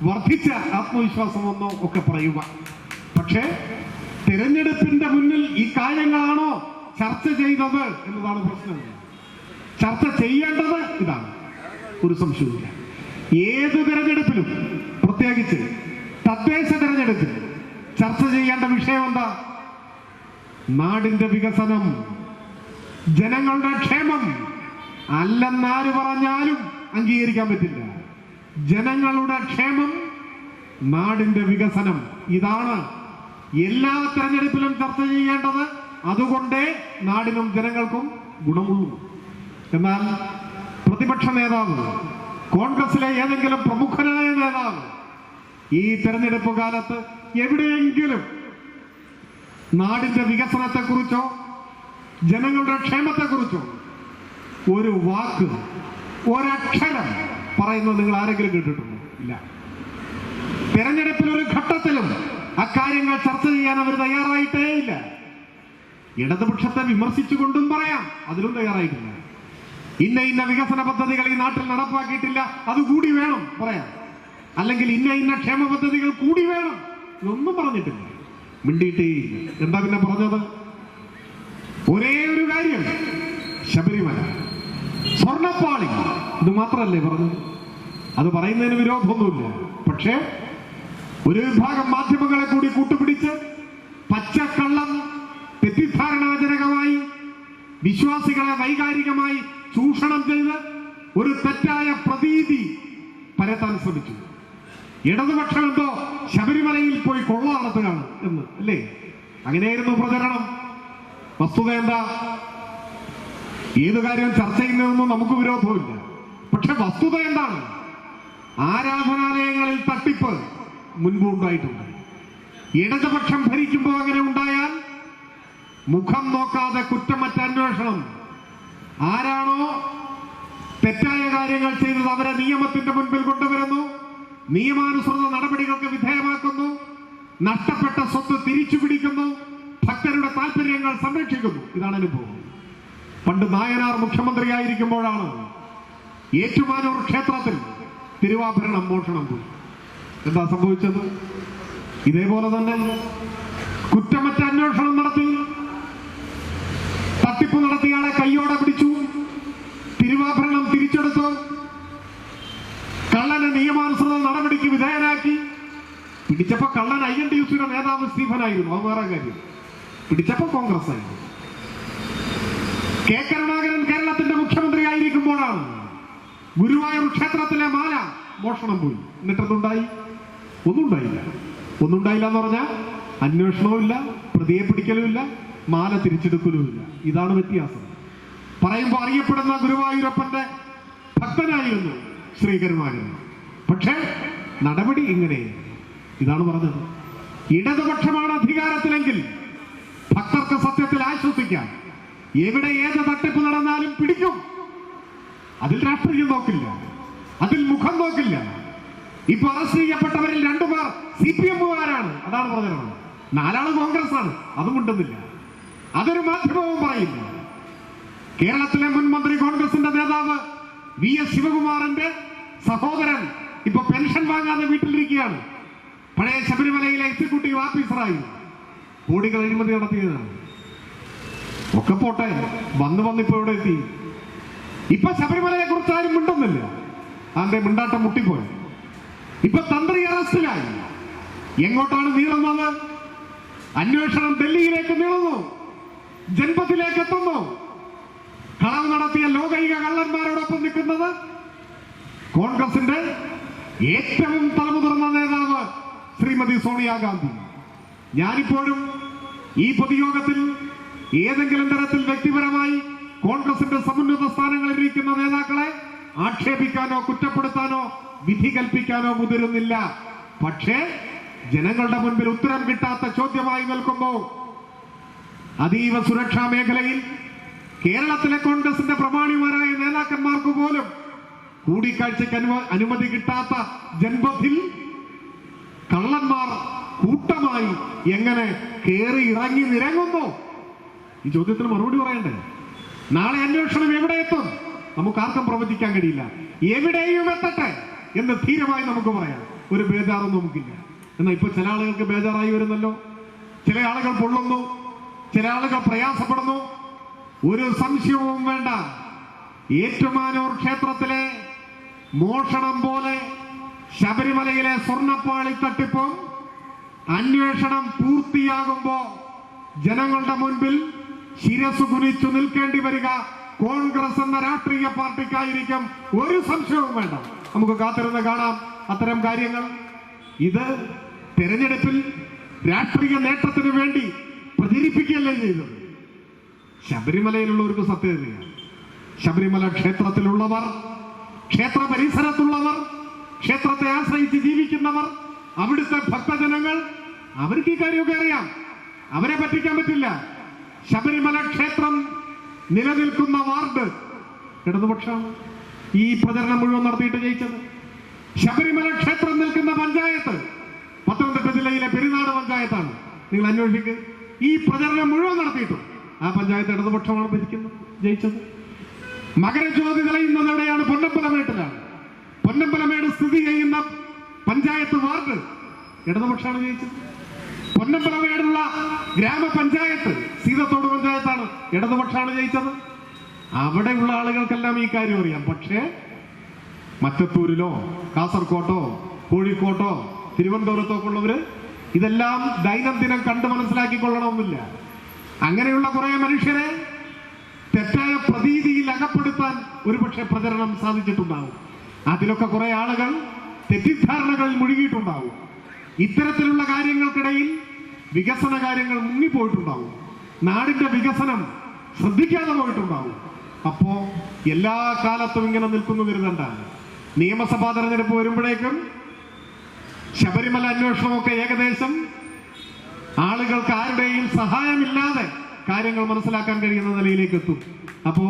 വർദ്ധിച്ച ആത്മവിശ്വാസമെന്നോ ഒക്കെ പറയുക. പക്ഷേ തിരഞ്ഞെടുപ്പിന്റെ മുന്നിൽ ഈ കാര്യങ്ങളാണോ ചർച്ച ചെയ്തത് എന്നതാണ് പ്രശ്നം. ചർച്ച ചെയ്യേണ്ടത് ഇതാണ്, ഒരു സംശയവുമില്ല. ഏത് തിരഞ്ഞെടുപ്പിലും, പ്രത്യേകിച്ച് തദ്ദേശ തിരഞ്ഞെടുപ്പിൽ ചർച്ച ചെയ്യേണ്ട വിഷയം എന്താ? നാടിന്റെ വികസനം, ജനങ്ങളുടെ ക്ഷേമം. അല്ലെന്നാര് പറഞ്ഞാലും അംഗീകരിക്കാൻ പറ്റില്ല. ജനങ്ങളുടെ ക്ഷേമം, നാടിന്റെ വികസനം. ഇതാണ് എല്ലാ തെരഞ്ഞെടുപ്പിലും ചർച്ച ചെയ്യേണ്ടത്. അതുകൊണ്ടേ നാടിനും ജനങ്ങൾക്കും ഗുണമുള്ളൂ. എന്നാൽ പ്രതിപക്ഷ നേതാവ്, കോൺഗ്രസിലെ ഏതെങ്കിലും പ്രമുഖനായ നേതാവ് ഈ തെരഞ്ഞെടുപ്പ് കാലത്ത് എവിടെയെങ്കിലും നാടിന്റെ വികസനത്തെക്കുറിച്ചോ ജനങ്ങളുടെ ക്ഷേമത്തെക്കുറിച്ചോ ഒരു വാക്ക്, ഒരക്ഷരം പറയുന്നത് നിങ്ങൾ ആരെങ്കിലും കേട്ടിട്ടുണ്ടോ? ഇല്ല. തെരഞ്ഞെടുപ്പിൽ ഒരു ഘട്ടത്തിലും അക്കാര്യങ്ങൾ ചർച്ച ചെയ്യാൻ അവർ തയ്യാറായിട്ടേ ഇല്ല. ഇടതുപക്ഷത്തെ വിമർശിച്ചുകൊണ്ടും പറയാം, അതിലും തയ്യാറായിട്ടില്ല. ഇന്ന വികസന പദ്ധതികൾ ഈ നാട്ടിൽ നടപ്പാക്കിയിട്ടില്ല, അതുകൂടി വേണം പറയാം. അല്ലെങ്കിൽ ഇന്ന ക്ഷേമ പദ്ധതികൾ കൂടി വേണം, ഇതൊന്നും പറഞ്ഞിട്ടില്ല, മിണ്ടിയിട്ടേ ഇല്ല. എന്താ പിന്നെ പറഞ്ഞത്? ഒരേ ഒരു കാര്യം, ശബരിമല, സ്വർണ്ണപ്പാളി, ഇത് മാത്രമല്ലേ പറഞ്ഞത്? അത് പറയുന്നതിന് വിരോധമൊന്നുമില്ല. പക്ഷേ ഒരു വിഭാഗം മാധ്യമങ്ങളെ കൂടി കൂട്ടുപിടിച്ച് പച്ചക്കള്ളം തെറ്റിദ്ധാരണാജനകമായി വിശ്വാസികളെ വൈകാരികമായി ചൂഷണം ചെയ്ത് ഒരു തെറ്റായ പ്രതീതി പരത്താൻ ശ്രമിച്ചു. ഇടതുപക്ഷം എന്തോ ശബരിമലയിൽ പോയി കൊള്ള നടത്തുകയാണ് എന്ന്, അല്ലേ? അങ്ങനെയായിരുന്നു പ്രചരണം. വസ്തുത എന്താ? ഏത് കാര്യം ചർച്ച ചെയ്യുന്നതെന്നും നമുക്ക് വിരോധമില്ല. പക്ഷെ വസ്തുത എന്താണ്? ആരാധനാലയങ്ങളിൽ തട്ടിപ്പ് മുൻപ് ഉണ്ടായിട്ടുണ്ട്. ഇടതുപക്ഷം ഭരിക്കുമ്പോൾ അങ്ങനെ ഉണ്ടായാൽ മുഖം നോക്കാതെ കുറ്റമറ്റ അന്വേഷണം. ആരാണോ തെറ്റായ കാര്യങ്ങൾ ചെയ്തത് അവരെ നിയമത്തിന്റെ മുൻപിൽ കൊണ്ടുവരുന്നു, നിയമാനുസൃത നടപടികൾക്ക് വിധേയമാക്കുന്നു, നഷ്ടപ്പെട്ട സ്വത്ത് തിരിച്ചു പിടിക്കുന്നു, ഭക്തരുടെ താല്പര്യങ്ങൾ സംരക്ഷിക്കുന്നു. ഇതാണ് അനുഭവം. പണ്ട് നായനാർ മുഖ്യമന്ത്രിയായിരിക്കുമ്പോഴാണ് ഏറ്റുമാനൂർ ക്ഷേത്രത്തിൽ തിരുവാഭരണം മോഷണം പോയി. എന്താ സംഭവിച്ചത്? ഇതേപോലെ തന്നെ കുറ്റമറ്റ അന്വേഷണം നടത്തി തട്ടിപ്പ് നടത്തിയാളെ കയ്യോടെ പിടിച്ചു, തിരുവാഭരണം തിരിച്ചെടുത്തു, കള്ളനെ നിയമാനുസൃത നടപടിക്ക് വിധേയനാക്കി. പിടിച്ചപ്പോ കള്ളൻ INTUCയുടെ നേതാവ് സ്റ്റീഫനായിരുന്നു, അത് വേറെ കാര്യം. പിടിച്ചപ്പോ കോൺഗ്രസ് ആയിരുന്നു. കെ കരുണാകരൻ കേരളത്തിന്റെ മുഖ്യമന്ത്രി ആയിരിക്കുമ്പോഴാണ് ഗുരുവായൂർ ക്ഷേത്രത്തിലെ മാല മോഷണം പോയി. എന്നിട്ടെന്തുണ്ടായി? ഒന്നും ഉണ്ടായില്ല എന്ന് പറഞ്ഞാൽ അന്വേഷണവും ഇല്ല, പ്രതിയെ പിടിക്കലുമില്ല, മാല തിരിച്ചെടുക്കലുമില്ല. ഇതാണ് വ്യത്യാസം. പറയുമ്പോൾ അറിയപ്പെടുന്ന ഗുരുവായൂരപ്പന്റെ ഭക്തനായിരുന്നു ശ്രീ കരുണാകരൻ. പക്ഷേ നടപടി ഇങ്ങനെ. ഇതാണ് പറഞ്ഞത്. ഇടതുപക്ഷമാണ് അധികാരത്തിലെങ്കിൽ ഭക്തർക്ക് സത്യത്തിൽ ആശ്വസിക്കാം. എവിടെ ഏത് തട്ടിപ്പ് നടന്നാലും പിടിക്കും. അതിൽ രാഷ്ട്രീയം നോക്കില്ല, അതിൽ മുഖം നോക്കില്ല. ഇപ്പൊ അറസ്റ്റ് ചെയ്യപ്പെട്ടവരിൽ 2 പേർ CPM-കാരാണ്. അതാണ് പ്രചരണം. 4 ആള് കോൺഗ്രസ് ആണ്. അതും ഉണ്ടെന്നില്ല, അതൊരു മാധ്യമവും പറയില്ല. കേരളത്തിലെ മുൻ മന്ത്രി കോൺഗ്രസിന്റെ നേതാവ് VS ശിവകുമാറിന്റെ സഹോദരൻ ഇപ്പൊ പെൻഷൻ വാങ്ങാതെ വീട്ടിലിരിക്കുകയാണ്. പഴയ ശബരിമലയിലെ എക്സിക്യൂട്ടീവ് ഓഫീസറായി കോടികൾ അഴിമതി നടത്തിയതാണ്. ഒക്കെ പോട്ടെ, വന്നിപ്പോ ഇവിടെ എത്തി. ഇപ്പൊ ശബരിമലയെ കുറിച്ച് ആരും മിണ്ടുന്നില്ല. അതിന്റെ മിണ്ടാട്ടം മുട്ടിപ്പോയി. ഇപ്പൊ തന്ത്രി അറസ്റ്റിലായി. എങ്ങോട്ടാണ് നീളുന്നത്? അന്വേഷണം ഡൽഹിയിലേക്ക് നീളുന്നു, ജൻപത്തിലേക്ക് എത്തുന്നു. കളവ് നടത്തിയ ലോകൈക കള്ളന്മാരോടൊപ്പം നിൽക്കുന്നത് കോൺഗ്രസിന്റെ ഏറ്റവും തലമുതിർന്ന നേതാവ് ശ്രീമതി സോണിയാഗാന്ധി. ഞാനിപ്പോഴും ഈ പൊതുയോഗത്തിൽ ഏതെങ്കിലും തരത്തിൽ വ്യക്തിപരമായി കോൺഗ്രസിന്റെ സമുന്നത സ്ഥാനങ്ങളിൽ ഇരിക്കുന്ന നേതാക്കളെ ആക്ഷേപിക്കാനോ കുറ്റപ്പെടുത്താനോ വിധി കൽപ്പിക്കാനോ മുതിരുന്നില്ല. പക്ഷേ ജനങ്ങളുടെ മുൻപിൽ ഉത്തരം കിട്ടാത്ത ചോദ്യമായി നിൽക്കുമ്പോൾ അതീവ സുരക്ഷാ മേഖലയിൽ കേരളത്തിലെ കോൺഗ്രസിന്റെ പ്രമാണിമാരായ നേതാക്കന്മാർക്ക് പോലും കൂടിക്കാഴ്ചയ്ക്ക് അനുമതി കിട്ടാത്ത ജൻപഥിൽ കള്ളന്മാർ കൂട്ടമായി എങ്ങനെ കേറി ഇറങ്ങി നിരങ്ങുന്നു? ഈ ചോദ്യത്തിന് മറുപടി പറയണ്ടേ? നാളെ അന്വേഷണം എവിടെ എത്തും നമുക്ക് ആർക്കും പ്രവചിക്കാൻ കഴിയില്ല. എവിടെയും എത്തട്ടെ എന്ന് ധീരമായി നമുക്ക് പറയാം. ഒരു ബേജാറും നമുക്കില്ല. എന്നാൽ ഇപ്പൊ ചില ആളുകൾക്ക് ബേജാറായി വരുന്നല്ലോ. ചില ആളുകൾ പൊള്ളുന്നു, ചില ആളുകൾ പ്രയാസപ്പെടുന്നു. ഒരു സംശയവും വേണ്ട, ഏറ്റുമാനൂർ ക്ഷേത്രത്തിലെ മോഷണം പോലെ ശബരിമലയിലെ സ്വർണ്ണപ്പാളി തട്ടിപ്പും അന്വേഷണം പൂർത്തിയാകുമ്പോ ജനങ്ങളുടെ മുൻപിൽ ശിരസ് കുനിച്ചു നിൽക്കേണ്ടി വരിക കോൺഗ്രസ് എന്ന രാഷ്ട്രീയ പാർട്ടിക്കായിരിക്കും. ഒരു സംശയവും വേണ്ട. നമുക്ക് കാത്തിരുന്ന് കാണാം അത്തരം കാര്യങ്ങൾ. ഇത് തെരഞ്ഞെടുപ്പിൽ രാഷ്ട്രീയ നേട്ടത്തിന് വേണ്ടി പ്രചരിപ്പിക്കുകയല്ലേ ചെയ്തത്. ശബരിമലയിലുള്ളവർക്ക് സത്യതയാണ്. ശബരിമല ക്ഷേത്രത്തിലുള്ളവർ, ക്ഷേത്ര പരിസരത്തുള്ളവർ, ക്ഷേത്രത്തെ ആശ്രയിച്ച് ജീവിക്കുന്നവർ, അവിടുത്തെ ഭക്തജനങ്ങൾ, അവർക്ക് ഈ കാര്യമൊക്കെ അറിയാം. അവരെ പറ്റിക്കാൻ പറ്റില്ല. ശബരിമല ക്ഷേത്രം നിലനിൽക്കുന്ന വാർഡ് ഇടതുപക്ഷമാണ് ഈ പ്രചരണം മുഴുവൻ നടത്തിയിട്ട് ജയിച്ചത്. ശബരിമല ക്ഷേത്രം നിൽക്കുന്ന പഞ്ചായത്ത് പത്തനംതിട്ട ജില്ലയിലെ പെരുന്നാട് പഞ്ചായത്താണ്. നിങ്ങൾ അന്വേഷിക്കുക. ഈ പ്രചരണം മുഴുവൻ നടത്തിയിട്ടും ആ പഞ്ചായത്ത് ഇടതുപക്ഷമാണ് ഭരിക്കുന്നത്, ജയിച്ചത്. മകരജ്യോതി തെളിയുന്നത് എവിടെയാണ്? പൊന്നമ്പലമേട്ടിലാണ്. പൊന്നമ്പലമേട് സ്ഥിതി ചെയ്യുന്ന പഞ്ചായത്ത് വാർഡ് ഇടതുപക്ഷമാണ് ജയിച്ചത്. പൊന്നമ്പലമേടുള്ള ഗ്രാമപഞ്ചായത്ത് സീതത്തോട് പഞ്ചായത്താണ്, ഇടതുപക്ഷമാണ് ജയിച്ചത്. അവിടെയുള്ള ആളുകൾക്കെല്ലാം ഈ കാര്യം അറിയാം. പക്ഷേ മറ്റത്തൂരിലോ കാസർകോട്ടോ കോഴിക്കോട്ടോ തിരുവനന്തപുരത്തോ ഒക്കെ ഉള്ളവര് ഇതെല്ലാം ദൈനംദിനം കണ്ട് മനസ്സിലാക്കിക്കൊള്ളണമെന്നില്ല. അങ്ങനെയുള്ള കുറെ മനുഷ്യരെ തെറ്റായ പ്രതീതിയിൽ അകപ്പെടുത്താൻ ഒരുപക്ഷെ പ്രചരണം സാധിച്ചിട്ടുണ്ടാവും. അതിലൊക്കെ കുറെ ആളുകൾ തെറ്റിദ്ധാരണകളിൽ മുഴുകിയിട്ടുണ്ടാവും. ഇത്തരത്തിലുള്ള കാര്യങ്ങൾക്കിടയിൽ വികസന കാര്യങ്ങൾ മുങ്ങിപ്പോയിട്ടുണ്ടാവും. നാടിന്റെ വികസനം ശ്രദ്ധിക്കാതെ പോയിട്ടുണ്ടാവും. അപ്പോ എല്ലാ കാലത്തും ഇങ്ങനെ നിൽക്കുന്നു കരുതണ്ട. നിയമസഭാ തെരഞ്ഞെടുപ്പ് വരുമ്പോഴേക്കും ശബരിമല അന്വേഷണമൊക്കെ ഏകദേശം ആളുകൾക്ക് ആരുടെയും സഹായമില്ലാതെ കാര്യങ്ങൾ മനസ്സിലാക്കാൻ കഴിയുന്ന നിലയിലേക്ക് എത്തും. അപ്പോ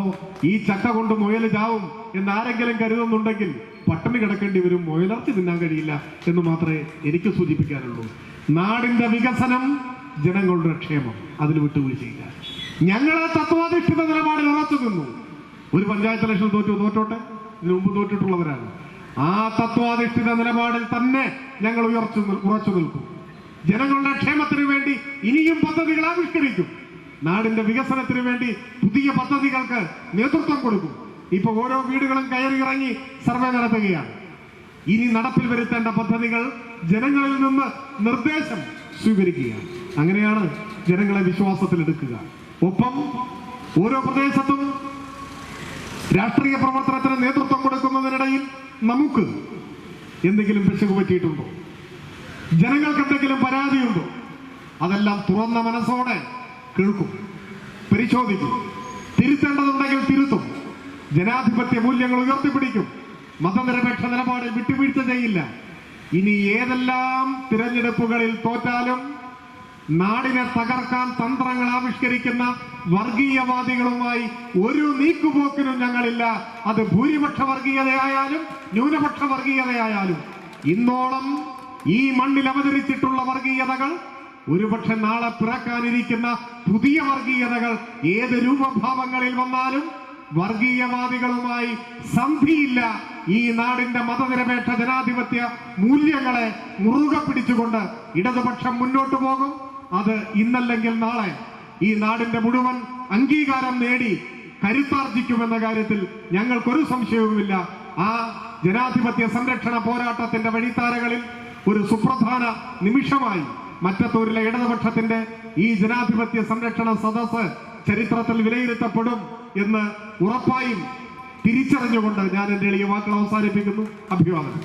ഈ ചക്ക കൊണ്ട് മുയല് ചാവും എന്ന് ആരെങ്കിലും കരുതുന്നുണ്ടെങ്കിൽ പട്ടിണി കിടക്കേണ്ടി വരും, മുയലർച്ചി തിന്നാൻ കഴിയില്ല എന്ന് മാത്രമേ എനിക്ക് സൂചിപ്പിക്കാനുള്ളൂ. നാടിന്റെ വികസനം, ജനങ്ങളുടെ ക്ഷേമം, അതിൽ വിട്ടുവീഴ്ചയില്ല. ഞങ്ങൾ ആ തത്വാധിഷ്ഠിത നിലപാടിൽ ഉറച്ചു നിന്നു. ഒരു പഞ്ചായത്ത് ഇലക്ഷൻ തോറ്റോട്ടെ, ഇതിനു മുമ്പ് തോറ്റിട്ടുള്ളവരാണ്. ആ തത്വാധിഷ്ഠിത നിലപാടിൽ തന്നെ ഞങ്ങൾ ഉറച്ചു നിൽക്കും. ജനങ്ങളുടെ ക്ഷേമത്തിന് വേണ്ടി ഇനിയും പദ്ധതികൾ ആവിഷ്കരിക്കും. നാടിന്റെ വികസനത്തിന് വേണ്ടി പുതിയ പദ്ധതികൾക്ക് നേതൃത്വം കൊടുക്കും. ഇപ്പൊ ഓരോ വീടുകളും കയറി ഇറങ്ങി സർവേ നടത്തുകയാണ്. ഇനി നടപ്പിൽ വരുത്തേണ്ട പദ്ധതികൾ ജനങ്ങളിൽ നിന്ന് നിർദ്ദേശം സ്വീകരിക്കുക. അങ്ങനെയാണ് ജനങ്ങളെ വിശ്വാസത്തിലെടുക്കുക. ഒപ്പം ഓരോ പ്രദേശത്തും രാഷ്ട്രീയ പ്രവർത്തനത്തിന് നേതൃത്വം കൊടുക്കുന്നതിനിടയിൽ നമുക്ക് എന്തെങ്കിലും പിശക് പറ്റിയിട്ടുണ്ടോ, ജനങ്ങൾക്ക് എന്തെങ്കിലും പരാതിയുണ്ടോ, അതെല്ലാം തുറന്ന മനസ്സോടെ കേൾക്കും, പരിശോധിക്കും. തിരുത്തേണ്ടതുണ്ടെങ്കിൽ തിരുത്തും. ജനാധിപത്യ മൂല്യങ്ങൾ ഉയർത്തിപ്പിടിക്കും. മതനിരപേക്ഷ നിലപാടിൽ വിട്ടുവീഴ്ച ചെയ്യില്ല. ഇനി ഏതെല്ലാം തിരഞ്ഞെടുപ്പുകളിൽ തോറ്റാലും നാടിനെ തകർക്കാൻ തന്ത്രങ്ങൾ ആവിഷ്കരിക്കുന്ന വർഗീയവാദികളുമായി ഒരു നീക്കുപോക്കിനും ഞങ്ങളില്ല. അത് ഭൂരിപക്ഷ വർഗീയതയായാലും ന്യൂനപക്ഷ വർഗീയതയായാലും. ഇന്നോളം ഈ മണ്ണിൽ അവതരിച്ചിട്ടുള്ള വർഗീയതകൾ, ഒരുപക്ഷെ നാളെ പിറക്കാനിരിക്കുന്ന പുതിയ വർഗീയതകൾ ഏത് രൂപഭാവങ്ങളിൽ വന്നാലും വർഗീയവാദികളുമായി സന്ധിയില്ല. ഈ നാടിന്റെ മതനിരപേക്ഷ ജനാധിപത്യ മൂല്യങ്ങളെ മുറുകെ പിടിച്ചുകൊണ്ട് ഇടതുപക്ഷം മുന്നോട്ട് പോകും. അത് ഇന്നല്ലെങ്കിൽ നാളെ ഈ നാടിന്റെ മുഴുവൻ അംഗീകാരം നേടി കരുത്താർജിക്കുമെന്ന കാര്യത്തിൽ ഞങ്ങൾക്കൊരു സംശയവുമില്ല. ആ ജനാധിപത്യ സംരക്ഷണ പോരാട്ടത്തിന്റെ വഴിത്താരകളിൽ ഒരു സുപ്രധാന നിമിഷമായി മറ്റത്തൂരിലെ ഇടതുപക്ഷത്തിന്റെ ഈ ജനാധിപത്യ സംരക്ഷണ സദസ്സ് ചരിത്രത്തിൽ വിലയിരുത്തപ്പെടും എന്ന് ഉറപ്പായും തിരിച്ചറിഞ്ഞുകൊണ്ട് ഞാൻ എന്റെ എളിയ വാക്കുകൾ അവസാനിപ്പിക്കുന്നു. അഭിവാദനം.